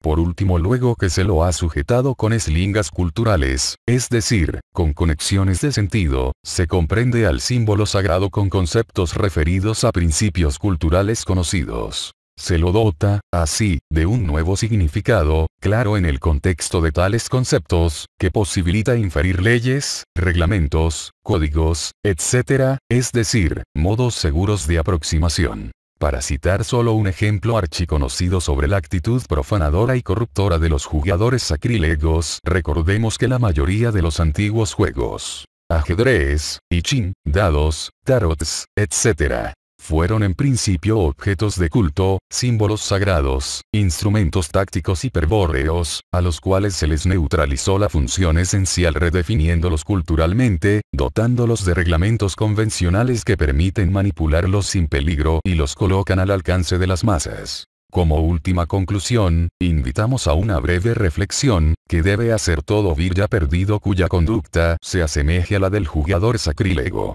Por último, luego que se lo ha sujetado con eslingas culturales, es decir, con conexiones de sentido, se comprende al símbolo sagrado con conceptos referidos a principios culturales conocidos. Se lo dota, así, de un nuevo significado, claro en el contexto de tales conceptos, que posibilita inferir leyes, reglamentos, códigos, etc., es decir, modos seguros de aproximación. Para citar solo un ejemplo archiconocido sobre la actitud profanadora y corruptora de los jugadores sacrílegos, recordemos que la mayoría de los antiguos juegos, ajedrez, I Ching, dados, tarots, etc., fueron en principio objetos de culto, símbolos sagrados, instrumentos tácticos hiperbóreos, a los cuales se les neutralizó la función esencial redefiniéndolos culturalmente, dotándolos de reglamentos convencionales que permiten manipularlos sin peligro y los colocan al alcance de las masas. Como última conclusión, invitamos a una breve reflexión, que debe hacer todo virya perdido cuya conducta se asemeje a la del jugador sacrílego.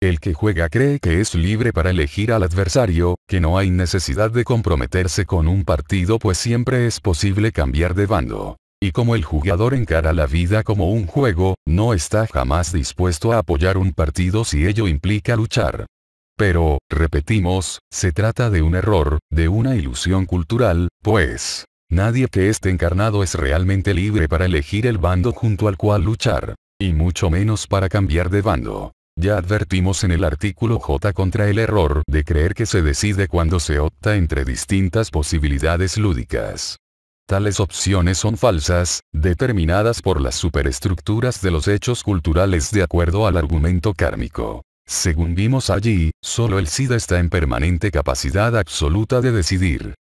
El que juega cree que es libre para elegir al adversario, que no hay necesidad de comprometerse con un partido pues siempre es posible cambiar de bando. Y como el jugador encara la vida como un juego, no está jamás dispuesto a apoyar un partido si ello implica luchar. Pero, repetimos, se trata de un error, de una ilusión cultural, pues, nadie que esté encarnado es realmente libre para elegir el bando junto al cual luchar, y mucho menos para cambiar de bando. Ya advertimos en el artículo J contra el error de creer que se decide cuando se opta entre distintas posibilidades lúdicas. Tales opciones son falsas, determinadas por las superestructuras de los hechos culturales de acuerdo al argumento kármico. Según vimos allí, solo el SIDA está en permanente capacidad absoluta de decidir.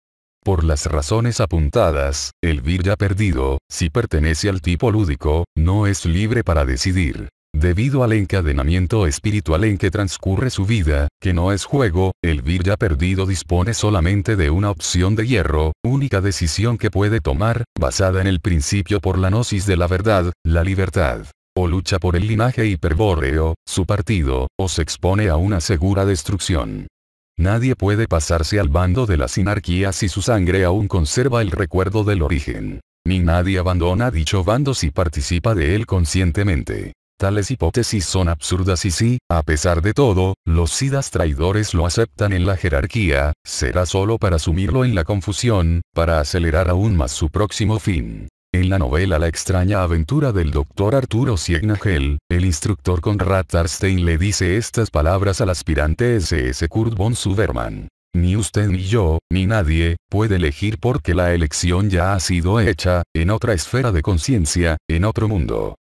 Por las razones apuntadas, el virya perdido, si pertenece al tipo lúdico, no es libre para decidir. Debido al encadenamiento espiritual en que transcurre su vida, que no es juego, el virya perdido dispone solamente de una opción de hierro, única decisión que puede tomar, basada en el principio por la gnosis de la verdad, la libertad. O lucha por el linaje hiperbóreo, su partido, o se expone a una segura destrucción. Nadie puede pasarse al bando de la sinarquía si su sangre aún conserva el recuerdo del origen. Ni nadie abandona dicho bando si participa de él conscientemente. Tales hipótesis son absurdas y si, a pesar de todo, los sidas traidores lo aceptan en la jerarquía, será solo para sumirlo en la confusión, para acelerar aún más su próximo fin. En la novela La extraña aventura del Dr. Arturo Siegnahl, el instructor Konrad Tarstein le dice estas palabras al aspirante SS Kurt von Sudermann. Ni usted ni yo, ni nadie, puede elegir porque la elección ya ha sido hecha, en otra esfera de conciencia, en otro mundo.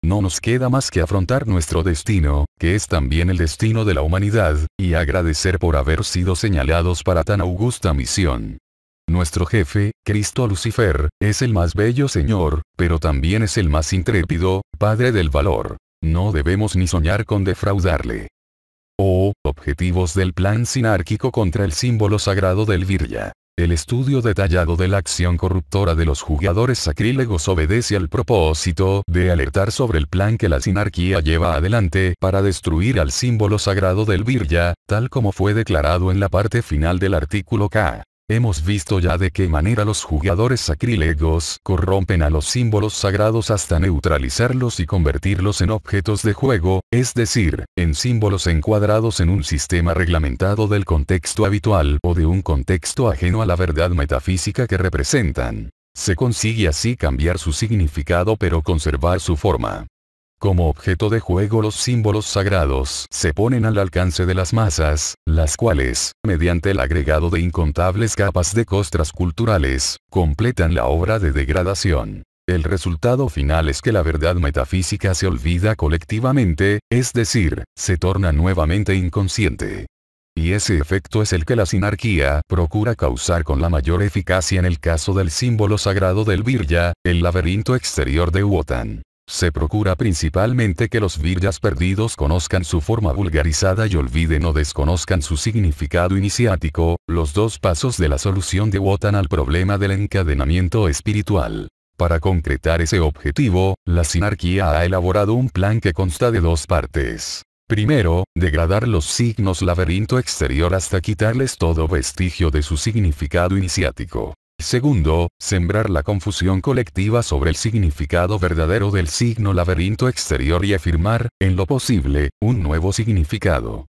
No nos queda más que afrontar nuestro destino, que es también el destino de la humanidad, y agradecer por haber sido señalados para tan augusta misión. Nuestro jefe, Cristo Lucifer, es el más bello Señor, pero también es el más intrépido, Padre del valor. No debemos ni soñar con defraudarle. Objetivos del plan sinárquico contra el símbolo sagrado del Virya. El estudio detallado de la acción corruptora de los jugadores sacrílegos obedece al propósito de alertar sobre el plan que la sinarquía lleva adelante para destruir al símbolo sagrado del Virya, tal como fue declarado en la parte final del artículo K. Hemos visto ya de qué manera los jugadores sacrílegos corrompen a los símbolos sagrados hasta neutralizarlos y convertirlos en objetos de juego, es decir, en símbolos encuadrados en un sistema reglamentado del contexto habitual o de un contexto ajeno a la verdad metafísica que representan. Se consigue así cambiar su significado pero conservar su forma. Como objeto de juego los símbolos sagrados se ponen al alcance de las masas, las cuales, mediante el agregado de incontables capas de costras culturales, completan la obra de degradación. El resultado final es que la verdad metafísica se olvida colectivamente, es decir, se torna nuevamente inconsciente. Y ese efecto es el que la sinarquía procura causar con la mayor eficacia en el caso del símbolo sagrado del Virya, el laberinto exterior de Wotan. Se procura principalmente que los viryas perdidos conozcan su forma vulgarizada y olviden o desconozcan su significado iniciático, los dos pasos de la solución de Wotan al problema del encadenamiento espiritual. Para concretar ese objetivo, la sinarquía ha elaborado un plan que consta de dos partes. Primero, degradar los signos laberinto exterior hasta quitarles todo vestigio de su significado iniciático. Segundo, sembrar la confusión colectiva sobre el significado verdadero del signo laberinto exterior y afirmar, en lo posible, un nuevo significado.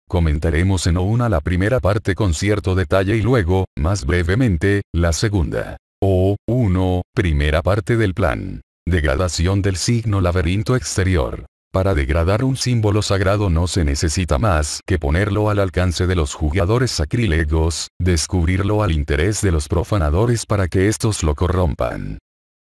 Comentaremos en una la primera parte con cierto detalle y luego, más brevemente, la segunda. 1. Primera parte del plan. Degradación del signo laberinto exterior. Para degradar un símbolo sagrado no se necesita más que ponerlo al alcance de los jugadores sacrílegos, descubrirlo al interés de los profanadores para que estos lo corrompan.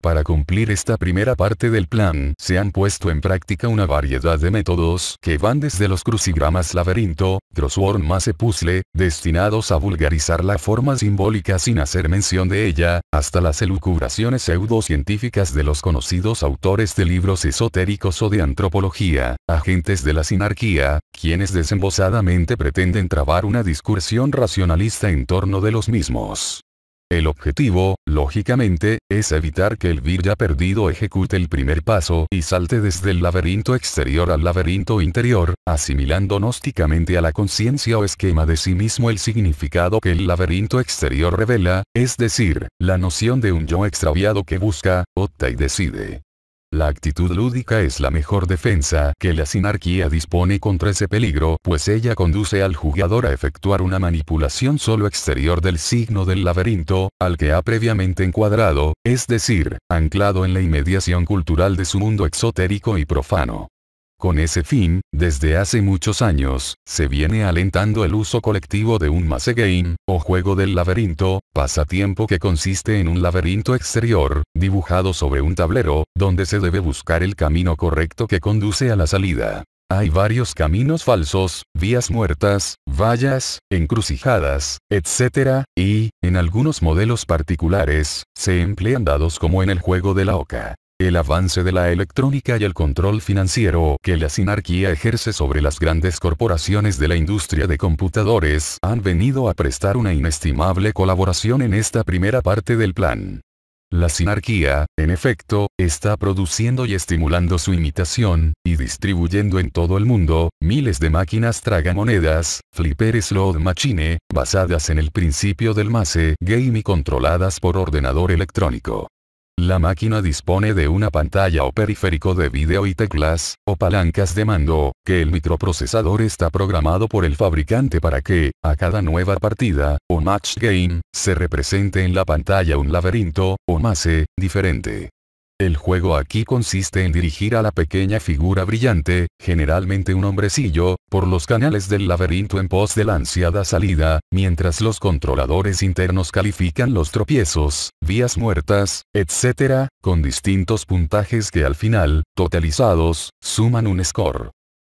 Para cumplir esta primera parte del plan, se han puesto en práctica una variedad de métodos que van desde los crucigramas laberinto, crossword más puzzle, destinados a vulgarizar la forma simbólica sin hacer mención de ella, hasta las elucubraciones pseudocientíficas de los conocidos autores de libros esotéricos o de antropología, agentes de la sinarquía, quienes desembosadamente pretenden trabar una discursión racionalista en torno de los mismos. El objetivo, lógicamente, es evitar que el Virya perdido ejecute el primer paso y salte desde el laberinto exterior al laberinto interior, asimilando gnósticamente a la conciencia o esquema de sí mismo el significado que el laberinto exterior revela, es decir, la noción de un yo extraviado que busca, opta y decide. La actitud lúdica es la mejor defensa que la sinarquía dispone contra ese peligro, pues ella conduce al jugador a efectuar una manipulación solo exterior del signo del laberinto, al que ha previamente encuadrado, es decir, anclado en la inmediación cultural de su mundo exotérico y profano. Con ese fin, desde hace muchos años, se viene alentando el uso colectivo de un maze game, o juego del laberinto, pasatiempo que consiste en un laberinto exterior, dibujado sobre un tablero, donde se debe buscar el camino correcto que conduce a la salida. Hay varios caminos falsos, vías muertas, vallas, encrucijadas, etc., y, en algunos modelos particulares, se emplean dados como en el juego de la oca. El avance de la electrónica y el control financiero que la sinarquía ejerce sobre las grandes corporaciones de la industria de computadores han venido a prestar una inestimable colaboración en esta primera parte del plan. La sinarquía, en efecto, está produciendo y estimulando su imitación, y distribuyendo en todo el mundo, miles de máquinas tragamonedas, flipper slot machine, basadas en el principio del maze game y controladas por ordenador electrónico. La máquina dispone de una pantalla o periférico de vídeo y teclas, o palancas de mando, que el microprocesador está programado por el fabricante para que, a cada nueva partida, o match game, se represente en la pantalla un laberinto, o maze, diferente. El juego aquí consiste en dirigir a la pequeña figura brillante, generalmente un hombrecillo, por los canales del laberinto en pos de la ansiada salida, mientras los controladores internos califican los tropiezos, vías muertas, etc., con distintos puntajes que al final, totalizados, suman un score.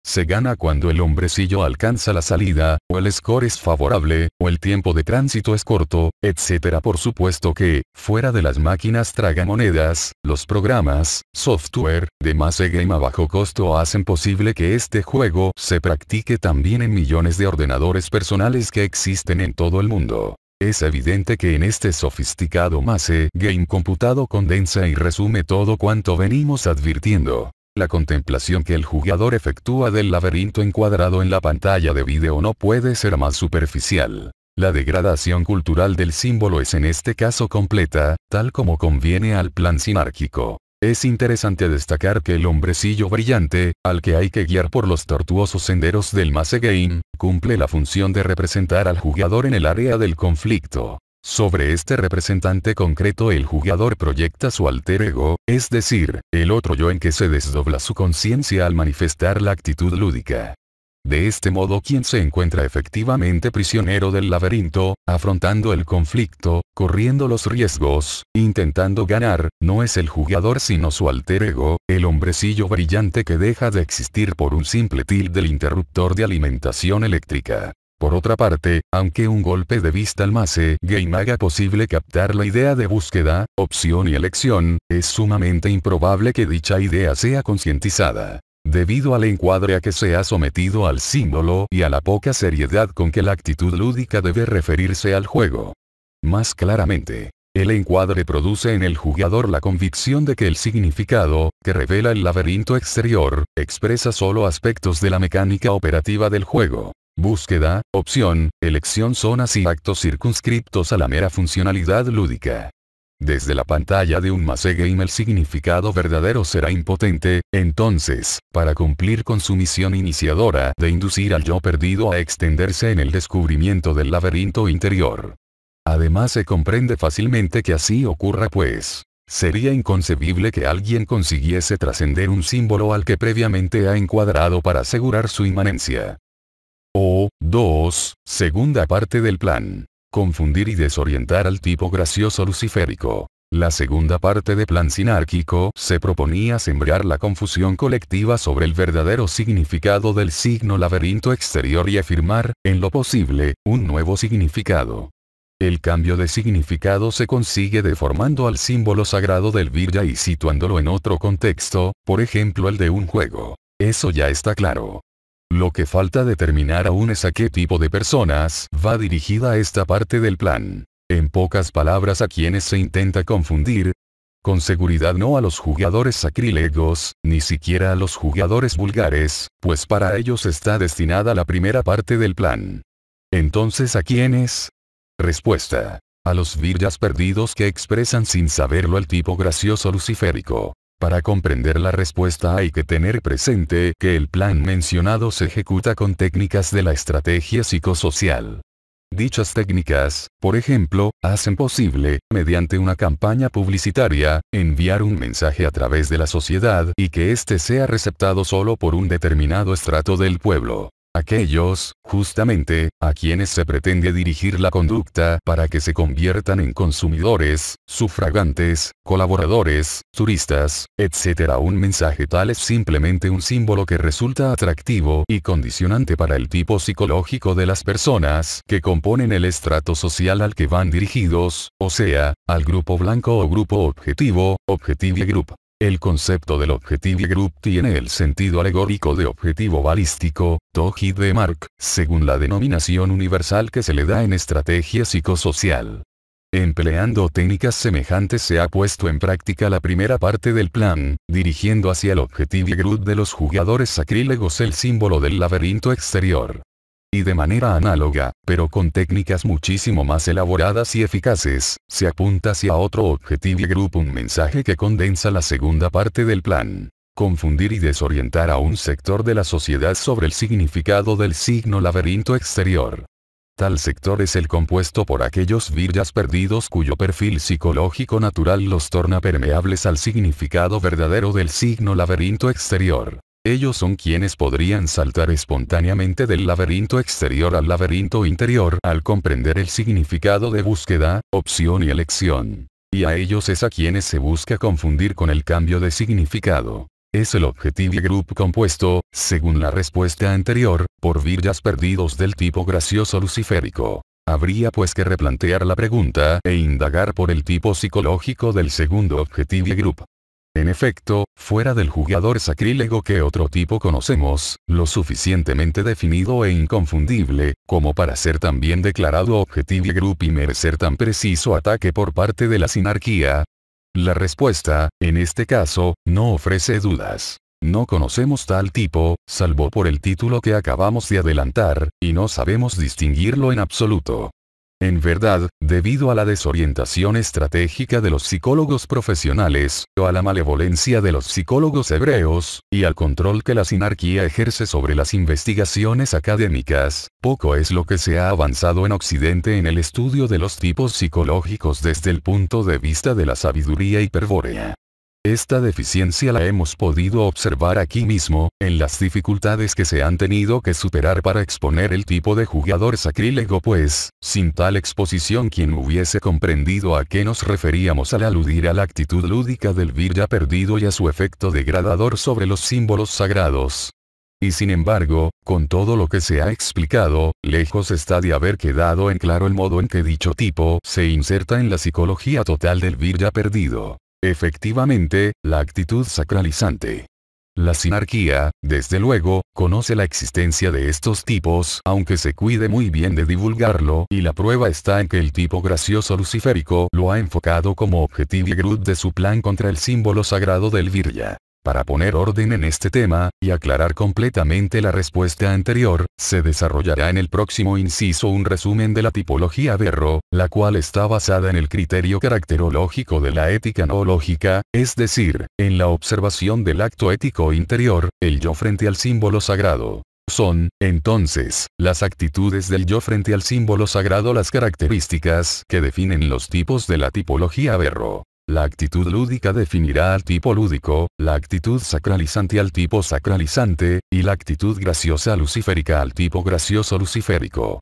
Se gana cuando el hombrecillo alcanza la salida, o el score es favorable, o el tiempo de tránsito es corto, etc. Por supuesto que, fuera de las máquinas tragamonedas, los programas, software, de Maze Game a bajo costo hacen posible que este juego se practique también en millones de ordenadores personales que existen en todo el mundo. Es evidente que en este sofisticado Maze Game computado condensa y resume todo cuanto venimos advirtiendo. La contemplación que el jugador efectúa del laberinto encuadrado en la pantalla de vídeo no puede ser más superficial. La degradación cultural del símbolo es en este caso completa, tal como conviene al plan sinárquico. Es interesante destacar que el hombrecillo brillante, al que hay que guiar por los tortuosos senderos del Maze Game, cumple la función de representar al jugador en el área del conflicto. Sobre este representante concreto el jugador proyecta su alter ego, es decir, el otro yo en que se desdobla su conciencia al manifestar la actitud lúdica. De este modo quien se encuentra efectivamente prisionero del laberinto, afrontando el conflicto, corriendo los riesgos, intentando ganar, no es el jugador sino su alter ego, el hombrecillo brillante que deja de existir por un simple tilt del interruptor de alimentación eléctrica. Por otra parte, aunque un golpe de vista al Maze Game haga posible captar la idea de búsqueda, opción y elección, es sumamente improbable que dicha idea sea concientizada. Debido al encuadre a que se ha sometido al símbolo y a la poca seriedad con que la actitud lúdica debe referirse al juego. Más claramente, el encuadre produce en el jugador la convicción de que el significado, que revela el laberinto exterior, expresa solo aspectos de la mecánica operativa del juego. Búsqueda, opción, elección son así actos circunscriptos a la mera funcionalidad lúdica. Desde la pantalla de un Maze Game el significado verdadero será impotente, entonces, para cumplir con su misión iniciadora de inducir al yo perdido a extenderse en el descubrimiento del laberinto interior. Además se comprende fácilmente que así ocurra pues. Sería inconcebible que alguien consiguiese trascender un símbolo al que previamente ha encuadrado para asegurar su inmanencia. 2. Segunda parte del plan. Confundir y desorientar al tipo gracioso luciférico. La segunda parte del plan sinárquico se proponía sembrar la confusión colectiva sobre el verdadero significado del signo laberinto exterior y afirmar, en lo posible, un nuevo significado. El cambio de significado se consigue deformando al símbolo sagrado del Virya y situándolo en otro contexto, por ejemplo el de un juego. Eso ya está claro. Lo que falta determinar aún es a qué tipo de personas va dirigida esta parte del plan. En pocas palabras, a quienes se intenta confundir. Con seguridad no a los jugadores sacrílegos, ni siquiera a los jugadores vulgares, pues para ellos está destinada la primera parte del plan. Entonces, ¿a quiénes? Respuesta. A los viryas perdidos que expresan sin saberlo el tipo gracioso luciférico. Para comprender la respuesta hay que tener presente que el plan mencionado se ejecuta con técnicas de la estrategia psicosocial. Dichas técnicas, por ejemplo, hacen posible, mediante una campaña publicitaria, enviar un mensaje a través de la sociedad y que éste sea receptado solo por un determinado estrato del pueblo. Aquellos, justamente, a quienes se pretende dirigir la conducta para que se conviertan en consumidores, sufragantes, colaboradores, turistas, etc. Un mensaje tal es simplemente un símbolo que resulta atractivo y condicionante para el tipo psicológico de las personas que componen el estrato social al que van dirigidos, o sea, al grupo blanco o grupo objetivo, Objective Group. El concepto del Objective Group tiene el sentido alegórico de objetivo balístico, TOG de Mark, según la denominación universal que se le da en estrategia psicosocial. Empleando técnicas semejantes se ha puesto en práctica la primera parte del plan, dirigiendo hacia el Objective Group de los jugadores sacrílegos el símbolo del laberinto exterior. Y de manera análoga, pero con técnicas muchísimo más elaboradas y eficaces, se apunta hacia otro Objective Group un mensaje que condensa la segunda parte del plan. Confundir y desorientar a un sector de la sociedad sobre el significado del signo laberinto exterior. Tal sector es el compuesto por aquellos viryas perdidos cuyo perfil psicológico natural los torna permeables al significado verdadero del signo laberinto exterior. Ellos son quienes podrían saltar espontáneamente del laberinto exterior al laberinto interior al comprender el significado de búsqueda, opción y elección. Y a ellos es a quienes se busca confundir con el cambio de significado. Es el Objective Group compuesto, según la respuesta anterior, por viryas perdidos del tipo gracioso luciférico. Habría pues que replantear la pregunta e indagar por el tipo psicológico del segundo Objective Group. En efecto, fuera del jugador sacrílego ¿qué otro tipo conocemos, lo suficientemente definido e inconfundible, como para ser también declarado Objective Group y merecer tan preciso ataque por parte de la sinarquía? La respuesta, en este caso, no ofrece dudas. No conocemos tal tipo, salvo por el título que acabamos de adelantar, y no sabemos distinguirlo en absoluto. En verdad, debido a la desorientación estratégica de los psicólogos profesionales, o a la malevolencia de los psicólogos hebreos, y al control que la sinarquía ejerce sobre las investigaciones académicas, poco es lo que se ha avanzado en Occidente en el estudio de los tipos psicológicos desde el punto de vista de la sabiduría hiperbórea. Esta deficiencia la hemos podido observar aquí mismo, en las dificultades que se han tenido que superar para exponer el tipo de jugador sacrílego pues, sin tal exposición quien hubiese comprendido a qué nos referíamos al aludir a la actitud lúdica del virya perdido y a su efecto degradador sobre los símbolos sagrados. Y sin embargo, con todo lo que se ha explicado, lejos está de haber quedado en claro el modo en que dicho tipo se inserta en la psicología total del virya perdido. Efectivamente, la actitud sacralizante. La sinarquía, desde luego, conoce la existencia de estos tipos, aunque se cuide muy bien de divulgarlo, y la prueba está en que el tipo gracioso luciférico lo ha enfocado como Objective Group de su plan contra el símbolo sagrado del virya. Para poner orden en este tema, y aclarar completamente la respuesta anterior, se desarrollará en el próximo inciso un resumen de la tipología Verro, la cual está basada en el criterio caracterológico de la ética noológica, es decir, en la observación del acto ético interior, el yo frente al símbolo sagrado. Son, entonces, las actitudes del yo frente al símbolo sagrado las características que definen los tipos de la tipología Verro. La actitud lúdica definirá al tipo lúdico, la actitud sacralizante al tipo sacralizante, y la actitud graciosa luciférica al tipo gracioso luciférico.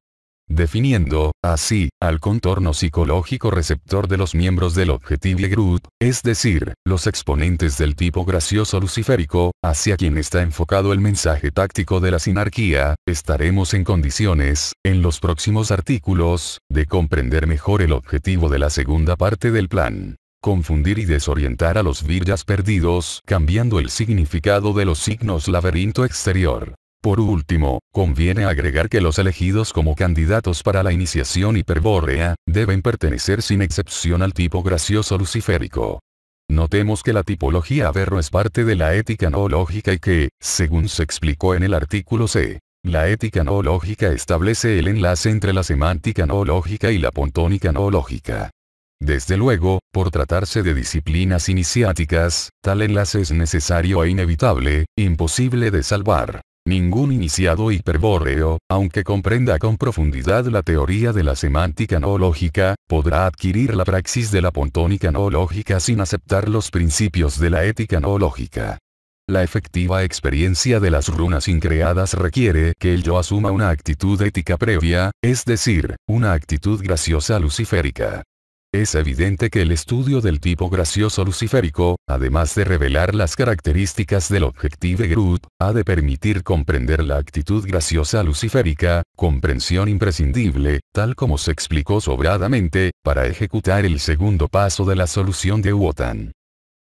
Definiendo, así, al contorno psicológico receptor de los miembros del Objective Group, es decir, los exponentes del tipo gracioso luciférico, hacia quien está enfocado el mensaje táctico de la sinarquía, estaremos en condiciones, en los próximos artículos, de comprender mejor el objetivo de la segunda parte del plan. Confundir y desorientar a los viryas perdidos, cambiando el significado de los signos laberinto exterior. Por último, conviene agregar que los elegidos como candidatos para la iniciación hiperbórea, deben pertenecer sin excepción al tipo gracioso luciférico. Notemos que la tipología Verro es parte de la ética noológica y que, según se explicó en el artículo C, la ética noológica establece el enlace entre la semántica noológica y la pontónica noológica. Desde luego, por tratarse de disciplinas iniciáticas, tal enlace es necesario e inevitable, imposible de salvar. Ningún iniciado hiperbóreo, aunque comprenda con profundidad la teoría de la semántica noológica, podrá adquirir la praxis de la pontónica noológica sin aceptar los principios de la ética noológica. La efectiva experiencia de las runas increadas requiere que el yo asuma una actitud ética previa, es decir, una actitud graciosa luciférica. Es evidente que el estudio del tipo gracioso luciférico, además de revelar las características del Objective Group, ha de permitir comprender la actitud graciosa luciférica, comprensión imprescindible, tal como se explicó sobradamente, para ejecutar el segundo paso de la solución de Wotan.